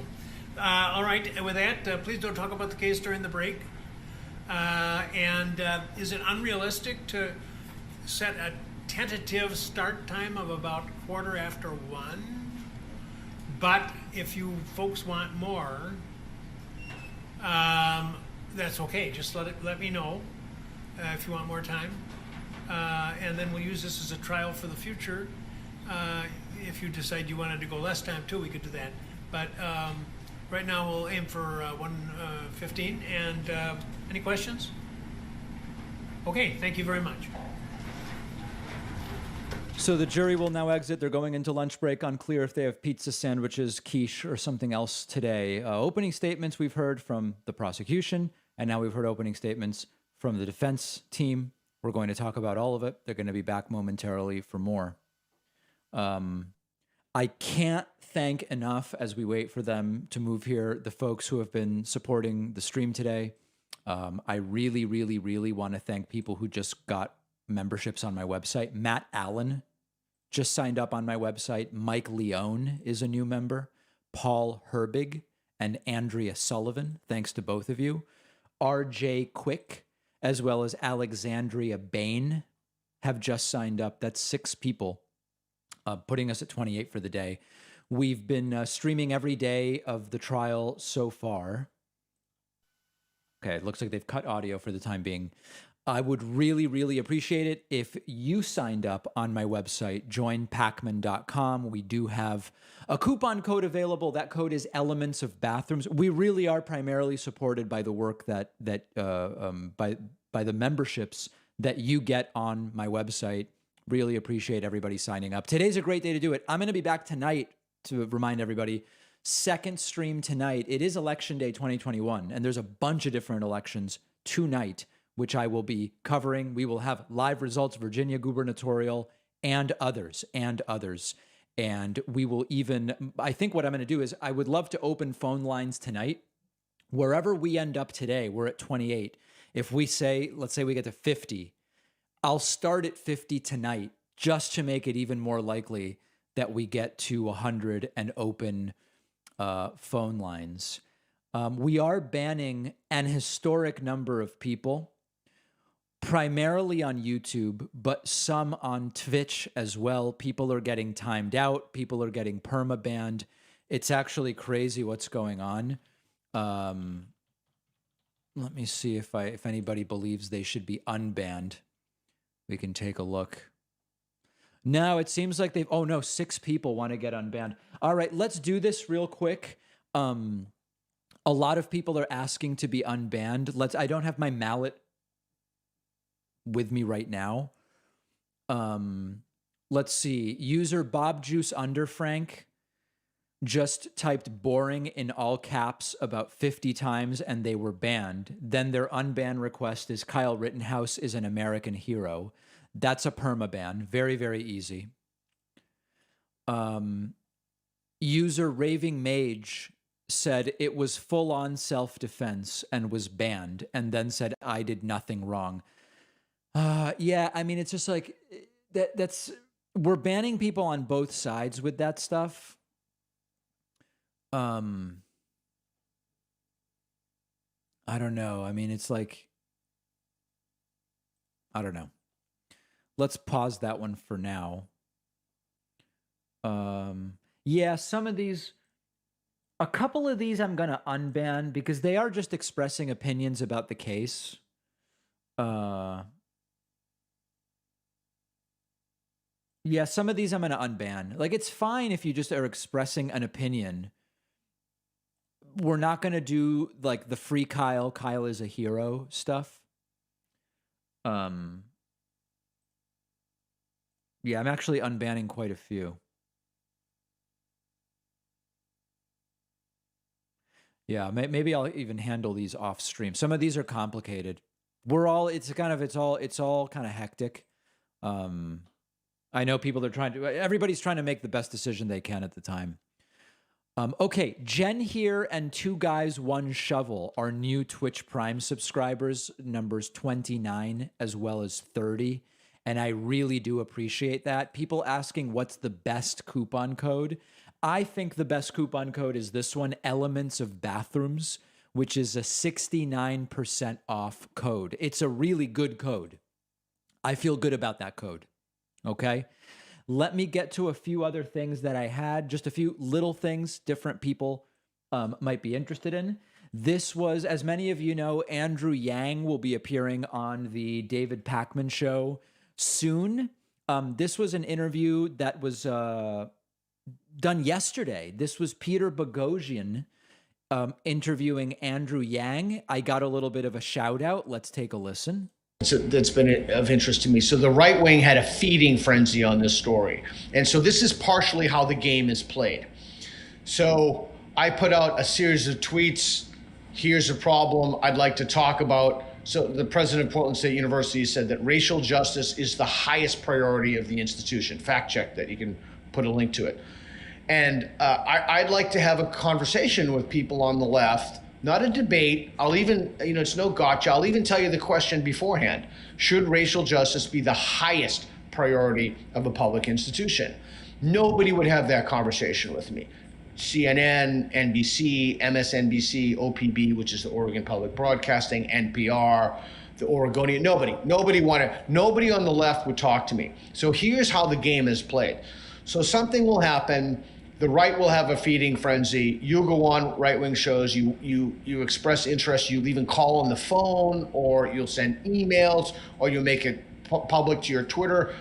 All right. And with that, please don't talk about the case during the break. And is it unrealistic to set a tentative start time of about 1:15? But if you folks want more, that's okay. Just let me know if you want more time, and then we'll use this as a trial for the future. If you decide you wanted to go less time too, we could do that. But right now we'll aim for 1:15. And any questions? Okay. Thank you very much. So the jury will now exit. They're going into lunch break. Unclear if they have pizza, sandwiches, quiche, or something else today. Opening statements we've heard from the prosecution, and now we've heard opening statements from the defense team. We're going to talk about all of it. They're going to be back momentarily for more. I can't thank enough, as we wait for them to move here, the folks who have been supporting the stream today. I really, really, really want to thank people who just got memberships on my website. Matt Allen just signed up on my website. Mike Leone is a new member. Paul Herbig and Andrea Sullivan, thanks to both of you. RJ Quick, as well as Alexandria Bain, have just signed up. That's 6 people, putting us at 28 for the day. We've been streaming every day of the trial so far. Okay, it looks like they've cut audio for the time being. I would really, really appreciate it if you signed up on my website, joinpacman.com. We do have a coupon code available. That code is Elements of Bathrooms. We really are primarily supported by the work by the memberships that you get on my website. Really appreciate everybody signing up. Today's a great day to do it. I'm going to be back tonight to remind everybody. Second stream tonight. It is Election Day 2021, and there's a bunch of different elections tonight, which I will be covering. We will have live results, Virginia gubernatorial, and others. And we will even, I think what I'm going to do is I would love to open phone lines tonight. Wherever we end up today, we're at 28. If we say, let's say we get to 50, I'll start at 50 tonight just to make it even more likely that we get to 100 and open phone lines. We are banning an historic number of people, primarily on YouTube, but some on Twitch as well. People are getting timed out. People are getting perma-banned. It's actually crazy what's going on. Let me see if anybody believes they should be unbanned. We can take a look. No, it seems like 6 people want to get unbanned. All right, let's do this real quick. A lot of people are asking to be unbanned. I don't have my mallet with me right now. Let's see. User Bob Juice Underfrank just typed boring in all caps about 50 times and they were banned. Then their unban request is Kyle Rittenhouse is an American hero. That's a permaban. Very, very easy. User Raving Mage said it was full-on self-defense and was banned, and then said I did nothing wrong. Yeah, I mean, it's just like that's we're banning people on both sides with that stuff. I don't know. I mean, it's like, I don't know. Let's pause that one for now. Yeah, a couple of these I'm going to unban because they are just expressing opinions about the case. Yeah, some of these I'm going to unban. Like, it's fine if you just are expressing an opinion. We're not going to do like the free Kyle is a hero stuff. Yeah, I'm actually unbanning quite a few. Yeah, maybe I'll even handle these off stream. Some of these are complicated. It's all kind of hectic. I know people are everybody's trying to make the best decision they can at the time. Okay, Jen here and Two Guys, One Shovel are new Twitch Prime subscribers, numbers 29 as well as 30. And I really do appreciate that. People asking what's the best coupon code. I think the best coupon code is this one, Elements of Bathrooms, which is a 69% off code. It's a really good code. I feel good about that code. Okay. Let me get to a few other things that I had, just a few little things different people might be interested in. This was, as many of you know, Andrew Yang will be appearing on the David Pakman show soon. This was an interview that was done yesterday. This was Peter Boghossian interviewing Andrew Yang. I got a little bit of a shout out. Let's take a listen. That's been of interest to me. So the right wing had a feeding frenzy on this story. And so this is partially how the game is played. So I put out a series of tweets. Here's a problem I'd like to talk about. So the president of Portland State University said that racial justice is the highest priority of the institution. Fact check that. You can put a link to it. And I'd like to have a conversation with people on the left. Not a debate. I'll even, it's no gotcha. I'll even tell you the question beforehand. Should racial justice be the highest priority of a public institution? Nobody would have that conversation with me. CNN, NBC, MSNBC, OPB, which is the Oregon Public Broadcasting, NPR, the Oregonian, nobody on the left would talk to me. So here's how the game is played. So something will happen. The right will have a feeding frenzy. You go on right-wing shows, you express interest, you'll even call on the phone, or you'll send emails, or you'll make it public to your Twitter.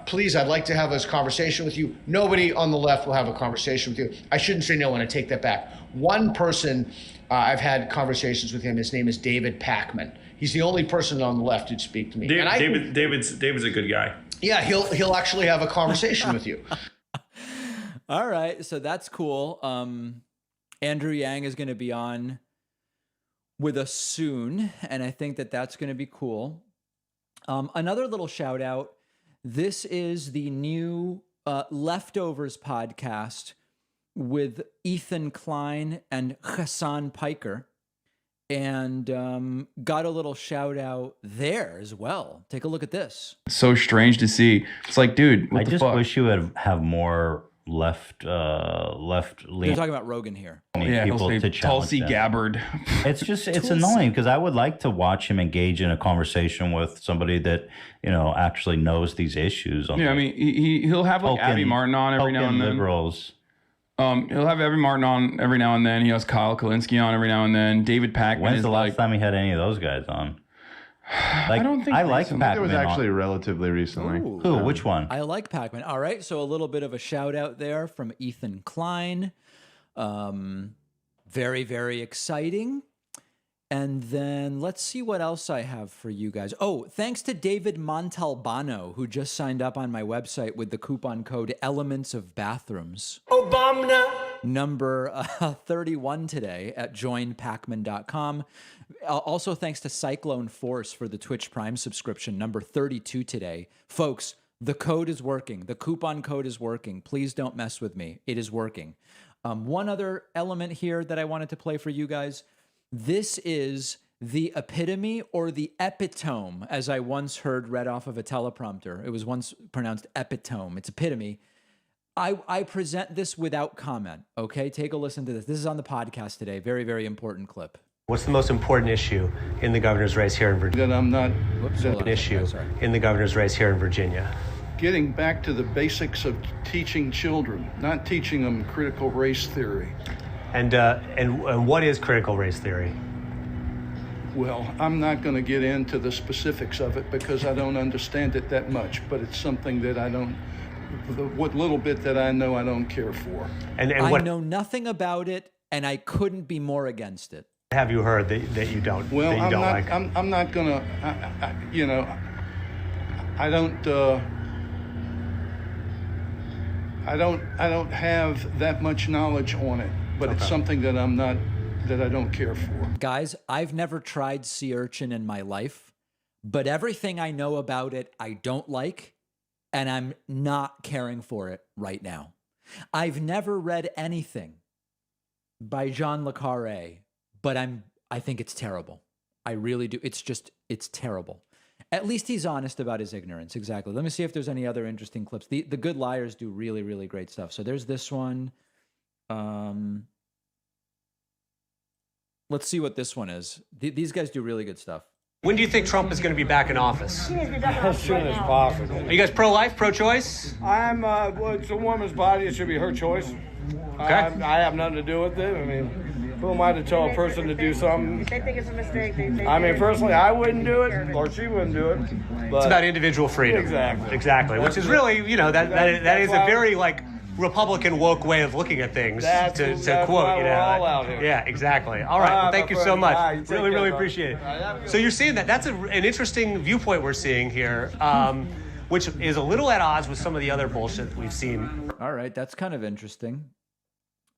Please, I'd like to have this conversation with you. Nobody on the left will have a conversation with you. I shouldn't say no one, I take that back. One person, I've had conversations with him, his name is David Pakman. He's the only person on the left who'd speak to me. David's a good guy. Yeah, he'll actually have a conversation with you. All right, so that's cool. Andrew Yang is going to be on with us soon, and I think that that's going to be cool. Another little shout out. This is the new Leftovers podcast with Ethan Klein and Hassan Piker, and got a little shout out there as well. Take a look at this. It's so strange to see. It's like, dude, what I the just fuck? wish you would have more left You're leaning talking about Rogan here. people to challenge Tulsi them. Gabbard. It's annoying because I would like to watch him engage in a conversation with somebody that actually knows these issues. Yeah, I mean, he'll have like Abby Martin on every now and then. Liberals. He'll have Abby Martin on every now and then. He has Kyle Kalinske on every now and then. David Pakman When's is the last like, time he had any of those guys on? Like, I don't think I like recently. Pakman. It was actually relatively recently. Ooh. Who? Which one? I like Pac-Man. All right, so a little bit of a shout out there from Ethan Klein. Very, very exciting. And then let's see what else I have for you guys. Oh, thanks to David Montalbano, who just signed up on my website with the coupon code Elements of Bathrooms. Obama. Number 31 today at joinpacman.com. Also, thanks to Cyclone Force for the Twitch Prime subscription, number 32 today. Folks, the code is working. The coupon code is working. Please don't mess with me. It is working. One other element here that I wanted to play for you guys. This is the epitome or the epitome, as I once heard read off of a teleprompter. It was once pronounced epitome. It's epitome. I present this without comment, okay? Take a listen to this. This is on the podcast today. Very, very important clip. What's the most important issue in the governor's race here in Virginia? That I'm not An issue in the governor's race here in Virginia. getting back to the basics of teaching children, not teaching them critical race theory. And what is critical race theory? Well, I'm not going to get into the specifics of it because I don't understand it that much, but it's something that what little bit that I know, I don't care for. And I know nothing about it, and I couldn't be more against it. Have you heard that you don't? Well, that you don't like? I'm not going to. I don't have that much knowledge on it, but it's something that I don't care for. Guys, I've never tried sea urchin in my life, but everything I know about it, I don't like, and I'm not caring for it right now. I've never read anything by Jean Le Carré, but I think it's terrible. I really do. It's terrible. At least he's honest about his ignorance. Exactly. Let me see if there's any other interesting clips. The Good Liars do really, really great stuff. So there's this one. Let's see what this one is. These guys do really good stuff. When do you think Trump is going to be back in office? As soon as possible. Are you guys pro-life, pro-choice? Well, it's a woman's body. It should be her choice. Okay. I have nothing to do with it. I mean, who am I to tell a person to do something? If they think it's a mistake, I mean, personally, I wouldn't do it, or she wouldn't do it. But It's about individual freedom. Exactly. Which is really, that is a very, Republican woke way of looking at things, That's to why quote, we're all out here. Yeah, exactly. All right, well, thank you so much. Take Really, care, really bud. appreciate it. So you're seeing that. That's an interesting viewpoint we're seeing here, which is a little at odds with some of the other bullshit we've seen. All right, that's kind of interesting.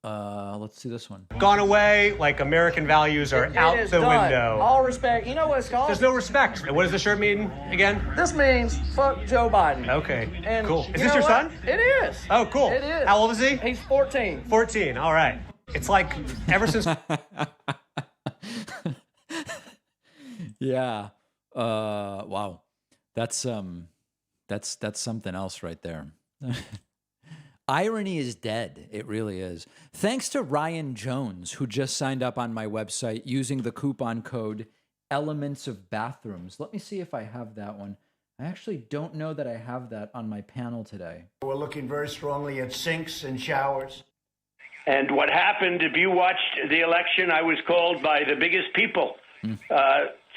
Let's see this one. Gone away, like American values are out the window. All respect. You know what it's called? There's no respect. And what does the shirt mean again? This means fuck Joe Biden. Okay, And cool. you Is know this your what? son? It is. Oh, cool. It is. How old is he? He's 14. 14, all right. It's like ever since... Yeah. Wow. That's something else right there. Irony is dead. It really is. Thanks to Ryan Jones, who just signed up on my website using the coupon code Elements of Bathrooms. Let me see if I have that one. I actually don't know that I have that on my panel today. We're looking very strongly at sinks and showers. And what happened, if you watched the election, I was called by the biggest people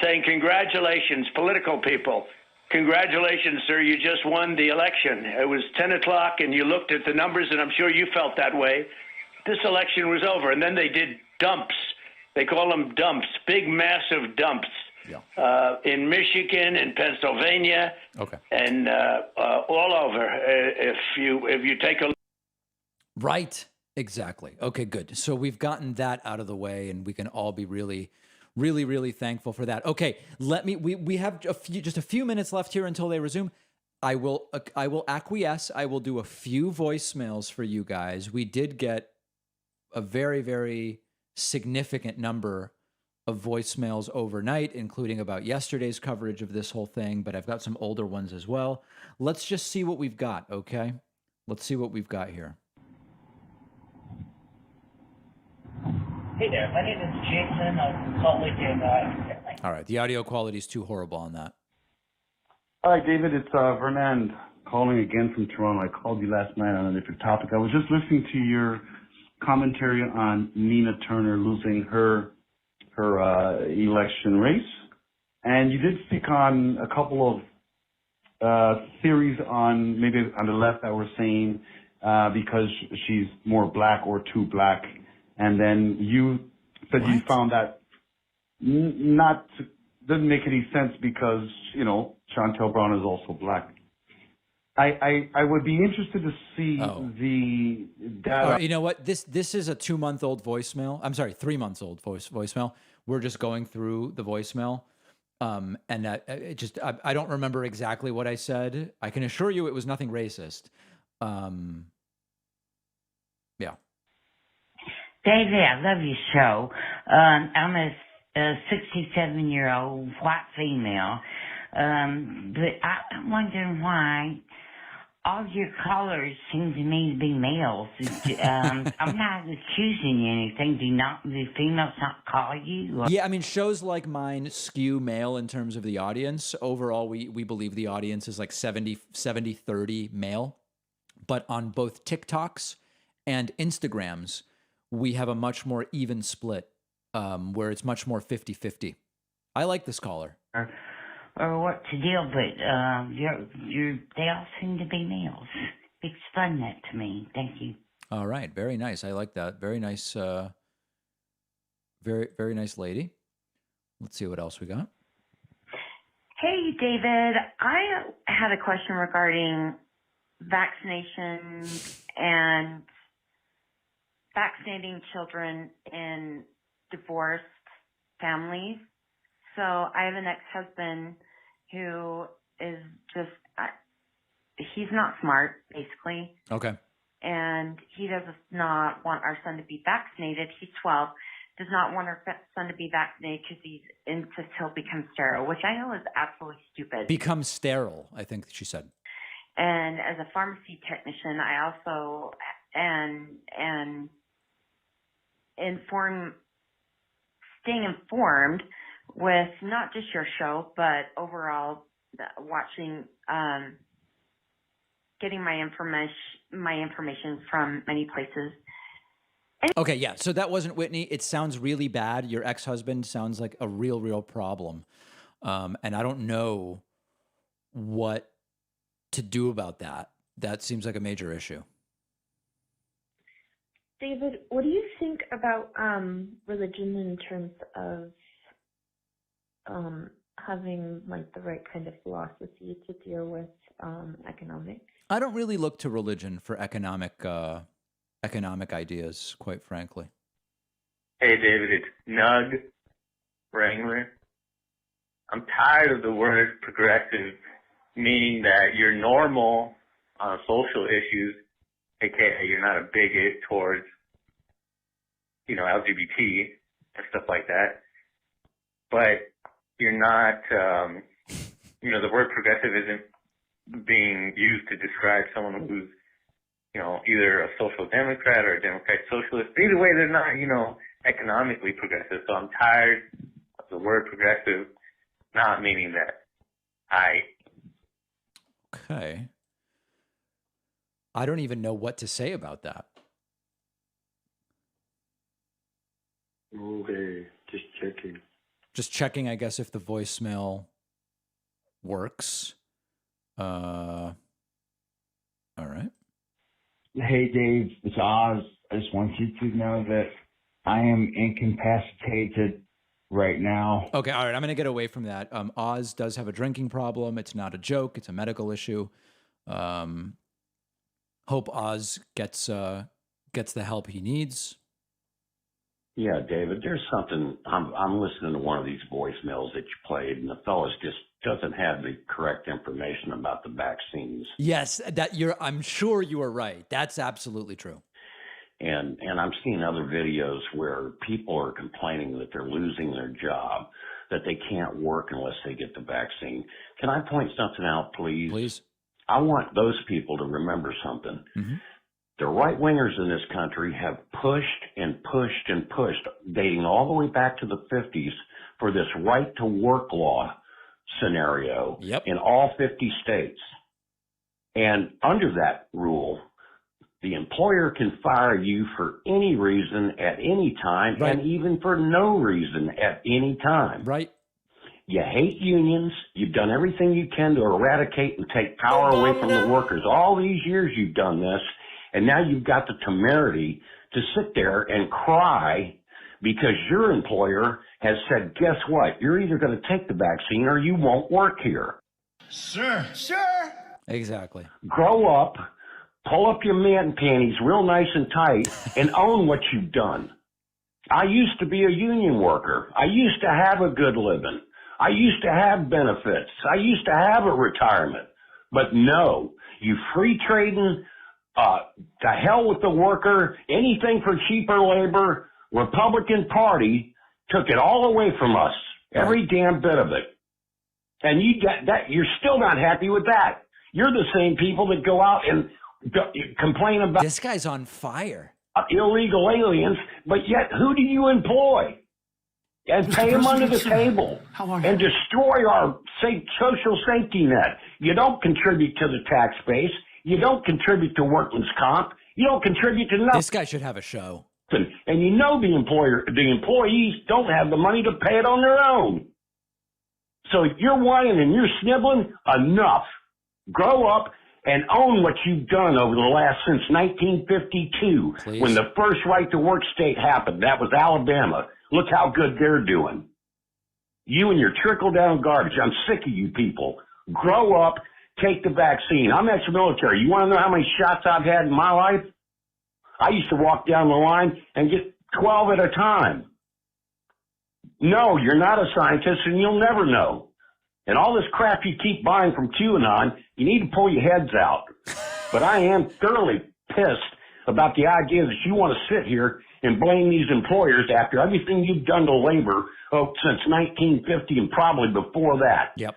saying, congratulations, political people. Congratulations, sir, you just won the election. It was 10 o'clock, and you looked at the numbers, and I'm sure you felt that way. This election was over, and then they did dumps. They call them dumps, big, massive dumps. Yeah. In Michigan, in Pennsylvania, Okay. and all over. If you take a Right. Exactly. Okay, good. So we've gotten that out of the way, and we can all be really, really, really thankful for that. Okay, we have just a few minutes left here until they resume. I will acquiesce. I will do a few voicemails for you guys. We did get a very, very significant number of voicemails overnight, including about yesterday's coverage of this whole thing, but I've got some older ones as well. Let's just see what we've got, okay? Let's see what we've got here. Hey there, my name is Jason of Salt Lake, and All right, the audio quality is too horrible on that. Hi, David. It's Vernand calling again from Toronto. I called you last night on a different topic. I was just listening to your commentary on Nina Turner losing her election race, and you did speak on a couple of theories on maybe on the left that were saying because she's more black or too black, and then you said you found that doesn't make any sense because Chantel Brown is also black. I would be interested to see the data. You know what? This is a 2-month-old voicemail. I'm sorry, 3-month-old voicemail. We're just going through the voicemail. And I don't remember exactly what I said. I can assure you it was nothing racist. Yeah. David, I love your show. I'm a 67-year-old white female. But I'm wondering why all your callers seem to me to be males. I'm not accusing you of anything. Do females not call you? Yeah, I mean, shows like mine skew male in terms of the audience. Overall, we believe the audience is like 70-30 male. But on both TikToks and Instagrams, we have a much more even split, where it's much more 50-50. I like this caller. Or what's the deal, but they all seem to be males. Explain that to me. Thank you. All right, very nice. I like that. Very nice, very, very nice lady. Let's see what else we got. Hey, David. I had a question regarding vaccination and vaccinating children in divorced families. So I have an ex-husband who is just, he's not smart, basically. Okay. and he does not want our son to be vaccinated. He's 12, does not want our son to be vaccinated because he insists he'll become sterile, which I know is absolutely stupid. Become sterile, I think she said. And as a pharmacy technician, I also staying informed with not just your show, but overall watching, getting my information from many places. Okay, yeah. So that wasn't Whitney. It sounds really bad. Your ex-husband sounds like a real problem. And I don't know what to do about that. That seems like a major issue. David, what do you think about religion in terms of having like the right kind of philosophy to deal with economics? I don't really look to religion for economic ideas, quite frankly. Hey, David, it's Nug Wrangler. I'm tired of the word progressive, meaning that you're normal on social issues, aka you're not a bigot towards, LGBT and stuff like that. But you're not, the word progressive isn't being used to describe someone who's, either a social democrat or a democratic socialist. Either way, they're not, economically progressive. So I'm tired of the word progressive not meaning that. Okay. I don't even know what to say about that. Okay, just checking. Just checking, I guess, if the voicemail works. All right. Hey, Dave, it's Oz. I just want you to know that I am incapacitated right now. Okay, all right. I'm going to get away from that. Oz does have a drinking problem. It's not a joke. It's a medical issue. Hope Oz gets the help he needs. Yeah, David, there's something, I'm listening to one of these voicemails that you played, and the fellas just doesn't have the correct information about the vaccines. Yes, I'm sure you are right. That's absolutely true. And I'm seeing other videos where people are complaining that they're losing their job, that they can't work unless they get the vaccine. Can I point something out, please? Please. I want those people to remember something. Mm-hmm. The right-wingers in this country have pushed and pushed and pushed, dating all the way back to the 50s, for this right-to-work law scenario in all 50 states. And under that rule, the employer can fire you for any reason at any time, and even for no reason at any time. Right. You hate unions. You've done everything you can to eradicate and take power away from the workers. All these years you've done this, and now you've got the temerity to sit there and cry because your employer has said, guess what? You're either going to take the vaccine or you won't work here. Sir. Exactly. Grow up, pull up your man panties real nice and tight, and own what you've done. I used to be a union worker. I used to have a good living. I used to have benefits. I used to have a retirement. But no, you free trading, to hell with the worker, anything for cheaper labor, Republican Party took it all away from us, every damn bit of it. And you get that, you're still not happy with that. You're the same people that go out and complain about this guy's on fire. Illegal aliens, but yet who do you employ? And pay them under the table and destroy our social safety net. You don't contribute to the tax base. You don't contribute to workman's comp. You don't contribute to nothing. This guy should have a show. And you know the employees don't have the money to pay it on their own. So you're whining and you're sniveling, enough. Grow up and own what you've done over the last, since 1952, Please. When the first right to work state happened. That was Alabama. Look how good they're doing. You and your trickle down garbage. I'm sick of you people. Grow up, take the vaccine. I'm ex-military. You want to know how many shots I've had in my life? I used to walk down the line and get 12 at a time. No, you're not a scientist and you'll never know. And all this crap you keep buying from QAnon, you need to pull your heads out. But I am thoroughly pissed about the idea that you want to sit here and blame these employers after everything you've done to labor since 1950 and probably before that. Yep.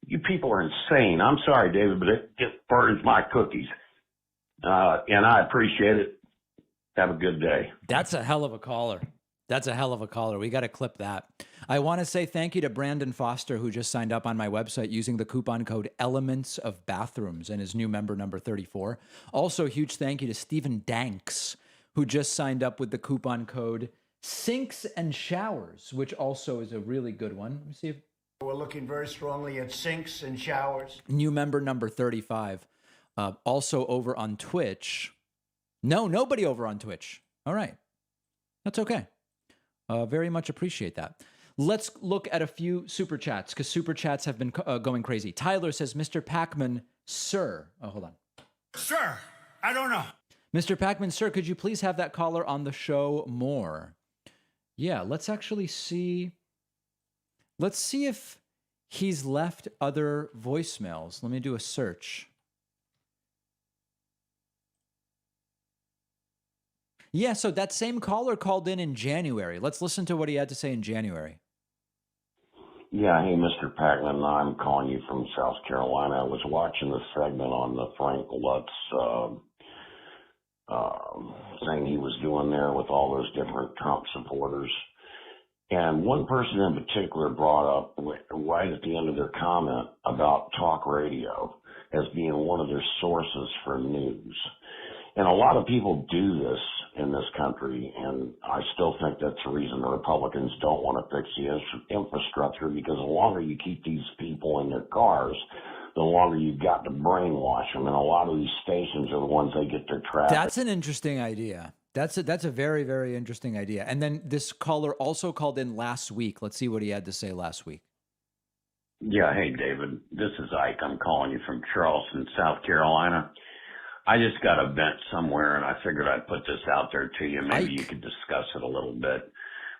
You people are insane. I'm sorry, David, but it just burns my cookies. And I appreciate it. Have a good day. That's a hell of a caller. That's a hell of a caller. We got to clip that. I want to say thank you to Brandon Foster, who just signed up on my website using the coupon code Elements of Bathrooms and is new member number 34. Also, a huge thank you to Stephen Danks, who just signed up with the coupon code Sinks and Showers, which also is a really good one. Let me see if We're looking very strongly at sinks and showers. new member number 35. Also over on Twitch. No, nobody over on Twitch. All right. That's okay. Very much appreciate that. Let's look at a few super chats because super chats have been going crazy. Tyler says, Mr. Pacman, sir. Oh, hold on. Sir, I don't know. Mr. Pacman, sir, could you please have that caller on the show more? Yeah, let's actually see. Let's see if he's left other voicemails. Let me do a search. Yeah, so that same caller called in January. Let's listen to what he had to say in January. Yeah, hey, Mr. Pacman, I'm calling you from South Carolina. I was watching the segment on the Frank Lutz thing he was doing there with all those different Trump supporters. And one person in particular brought up right at the end of their comment about talk radio as being one of their sources for news. And a lot of people do this in this country, and I still think that's the reason the Republicans don't want to fix the infrastructure, because the longer you keep these people in their cars, the longer you've got to brainwash them. And a lot of these stations are the ones they get their traffic. That's an interesting idea. That's a very, very interesting idea. And then this caller also called in last week. Let's see what he had to say last week. Yeah, hey, David. This is Ike. I'm calling you from Charleston, South Carolina. I just got a vent somewhere, and I figured I'd put this out there to you. Maybe you could discuss it a little bit.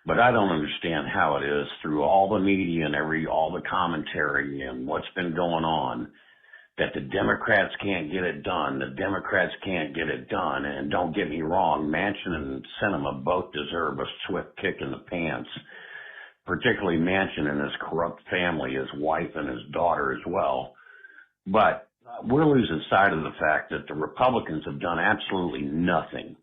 But I don't understand how it is through all the media and all the commentary and what's been going on that the Democrats can't get it done. The Democrats can't get it done. And don't get me wrong, Manchin and Sinema both deserve a swift kick in the pants, particularly Manchin and his corrupt family, his wife and his daughter as well. But we're losing sight of the fact that the Republicans have done absolutely nothing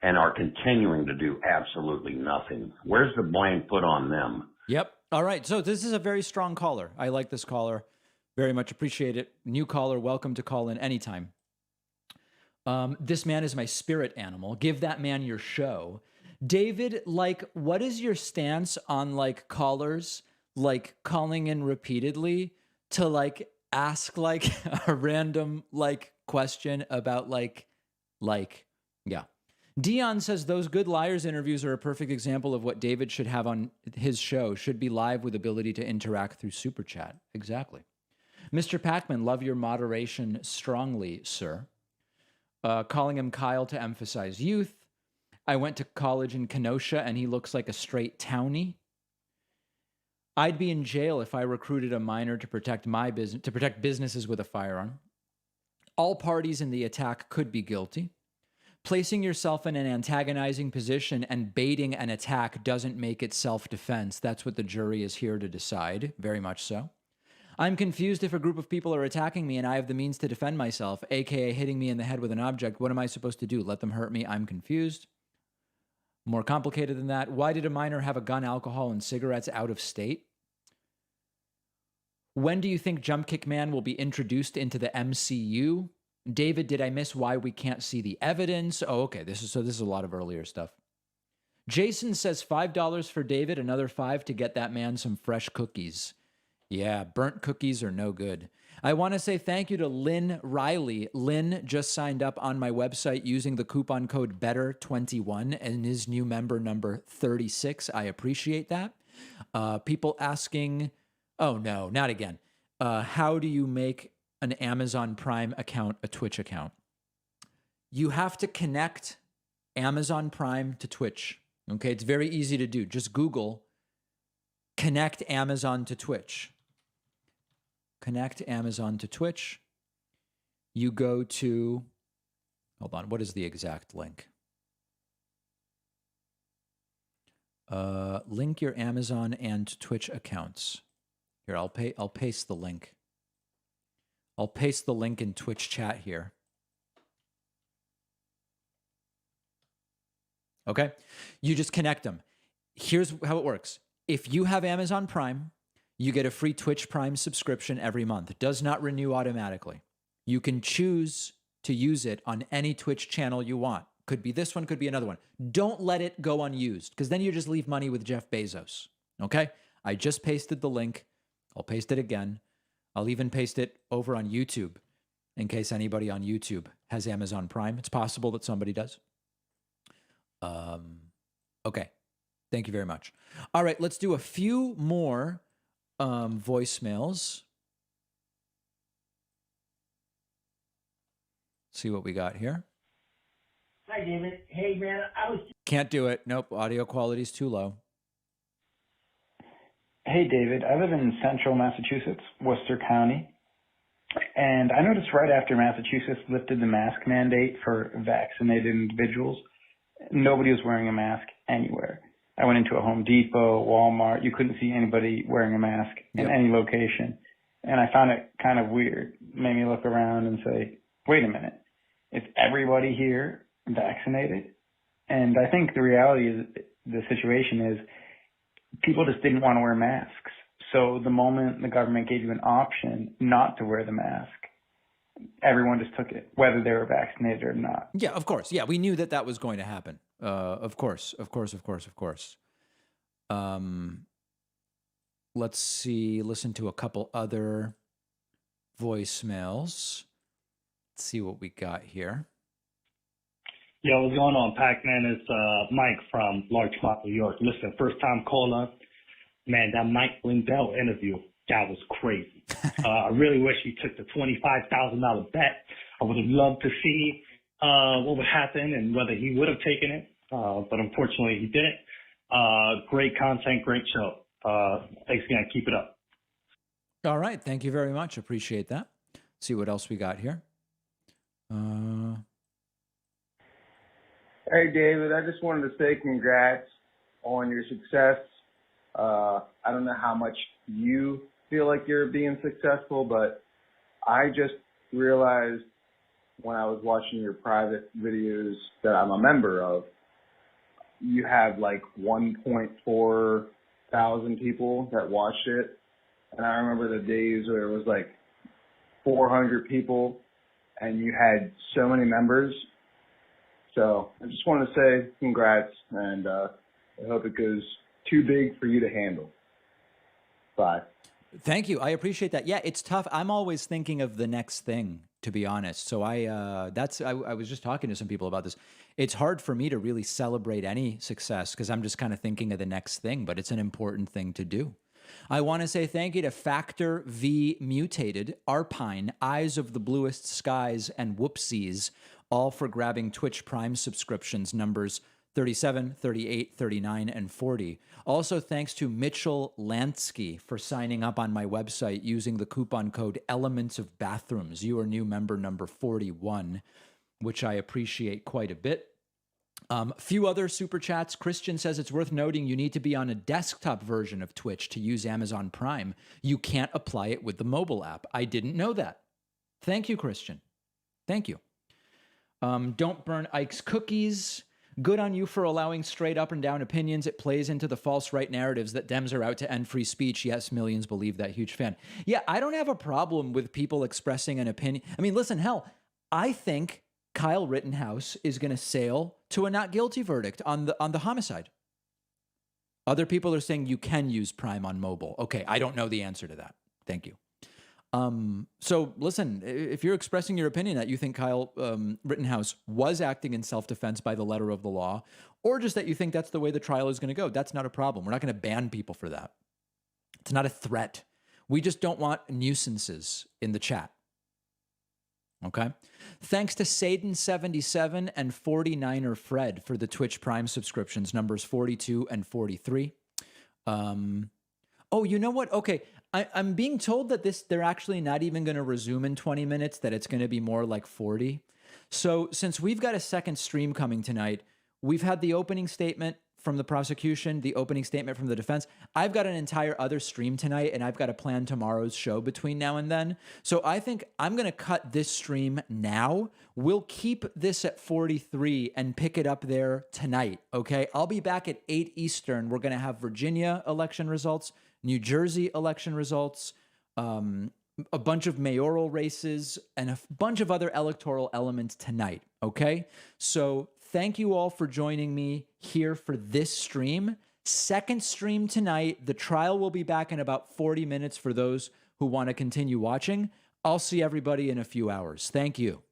and are continuing to do absolutely nothing. Where's the blame put on them? Yep. All right. So this is a very strong caller. I like this caller. Very much appreciate it. New caller, welcome to call in anytime. This man is my spirit animal. Give that man your show. David, what is your stance on callers calling in repeatedly to ask a random question about yeah. Dion says those Good Liars interviews are a perfect example of what David should have on his show. Should be live with ability to interact through Super Chat. Exactly. Mr. Pacman, love your moderation strongly, sir. Calling him Kyle to emphasize youth. I went to college in Kenosha and he looks like a straight townie. I'd be in jail if I recruited a minor to protect my business, to protect businesses with a firearm. All parties in the attack could be guilty. Placing yourself in an antagonizing position and baiting an attack doesn't make it self-defense. That's what the jury is here to decide. Very much so. I'm confused if a group of people are attacking me and I have the means to defend myself, aka hitting me in the head with an object. What am I supposed to do? Let them hurt me? I'm confused. More complicated than that. Why did a minor have a gun, alcohol, and cigarettes out of state? When do you think Jump Kick Man will be introduced into the MCU? David, did I miss why we can't see the evidence? Oh, okay. This is a lot of earlier stuff. Jason says $5 for David, another $5 to get that man some fresh cookies. Yeah, burnt cookies are no good. I want to say thank you to Lynn Riley. Lynn just signed up on my website using the coupon code BETTER21 and is new member number 36. I appreciate that. People asking, oh no, not again. How do you make an Amazon Prime account a Twitch account? You have to connect Amazon Prime to Twitch. Okay, it's very easy to do. Just Google connect Amazon to Twitch. Connect Amazon to Twitch. You go to Hold on. What is the exact link? Link your Amazon and Twitch accounts. Here, I'll paste the link. I'll paste the link in Twitch chat here. Okay? You just connect them. Here's how it works. If you have Amazon Prime, you get a free Twitch Prime subscription every month. It does not renew automatically. You can choose to use it on any Twitch channel you want. Could be this one, could be another one. Don't let it go unused, because then you just leave money with Jeff Bezos. Okay? I just pasted the link. I'll paste it again. I'll even paste it over on YouTube in case anybody on YouTube has Amazon Prime. It's possible that somebody does. Okay. Thank you very much. All right, let's do a few more voicemails. See what we got here. Hi, David. Hey, man, I was... Can't do it. Nope, audio quality is too low. Hey, David. I live in central Massachusetts, Worcester County. And I noticed right after Massachusetts lifted the mask mandate for vaccinated individuals, nobody was wearing a mask anywhere. I went into a Home Depot, Walmart. You couldn't see anybody wearing a mask in any location. And I found it kind of weird. It made me look around and say, wait a minute. Is everybody here vaccinated? And I think the reality is, the situation is, people just didn't want to wear masks. So the moment the government gave you an option not to wear the mask, everyone just took it, whether they were vaccinated or not. Yeah, of course. Yeah, we knew that that was going to happen. Of course. Let's see, listen to a couple other voicemails. Let's see what we got here. Yo, what's going on, Pac-Man? It's Mike from Larchmont, New York. Listen, first time caller. Man, that Mike Lindell interview, that was crazy. I really wish he took the $25,000 bet. I would have loved to see what would happen and whether he would have taken it. But unfortunately, he didn't. Great content, great show. Thanks again. Keep it up. All right. Thank you very much. Appreciate that. See what else we got here. Hey, David, I just wanted to say congrats on your success. I don't know how much you feel like you're being successful, but I just realized when I was watching your private videos that I'm a member of, you have like 1.4 thousand people that watched it. And I remember the days where it was like 400 people and you had so many members. So I just want to say congrats, and I hope it goes too big for you to handle. Bye. Thank you. I appreciate that. Yeah, it's tough. I'm always thinking of the next thing, to be honest. So I was just talking to some people about this. It's hard for me to really celebrate any success because I'm just kind of thinking of the next thing, but it's an important thing to do. I want to say thank you to Factor V Mutated, Arpine, Eyes of the Bluest Skies, and Whoopsies, all for grabbing Twitch Prime subscriptions numbers 37, 38, 39, and 40. Also, thanks to Mitchell Lansky for signing up on my website using the coupon code Elements of Bathrooms. You are new member number 41, which I appreciate quite a bit. Few other super chats. Christian says it's worth noting you need to be on a desktop version of Twitch to use Amazon Prime. You can't apply it with the mobile app. I didn't know that. Thank you, Christian. Thank you. Don't burn Ike's cookies. Good on you for allowing straight up and down opinions. It plays into the false right narratives that Dems are out to end free speech. Yes, millions believe that. Huge fan. Yeah, I don't have a problem with people expressing an opinion. I mean, listen, hell, I think Kyle Rittenhouse is going to sail to a not guilty verdict on the homicide. Other people are saying you can use Prime on mobile. Okay, I don't know the answer to that. Thank you. So listen, if you're expressing your opinion that you think Kyle Rittenhouse was acting in self-defense by the letter of the law, or just that you think that's the way the trial is going to go, that's not a problem. We're not going to ban people for that. It's not a threat. We just don't want nuisances in the chat. Okay. Thanks to Saden77 and 49er Fred for the Twitch Prime subscriptions, numbers 42 and 43. Oh, you know what? Okay. I'm being told that they're actually not even going to resume in 20 minutes, that it's going to be more like 40. So since we've got a second stream coming tonight, we've had the opening statement from the prosecution, the opening statement from the defense. I've got an entire other stream tonight, and I've got to plan tomorrow's show between now and then. So I think I'm going to cut this stream now. We'll keep this at 43 and pick it up there tonight, okay? I'll be back at 8 Eastern. We're going to have Virginia election results, New Jersey election results, a bunch of mayoral races, and a bunch of other electoral elements tonight, okay? So thank you all for joining me here for this stream. Second stream tonight. The trial will be back in about 40 minutes for those who want to continue watching. I'll see everybody in a few hours. Thank you.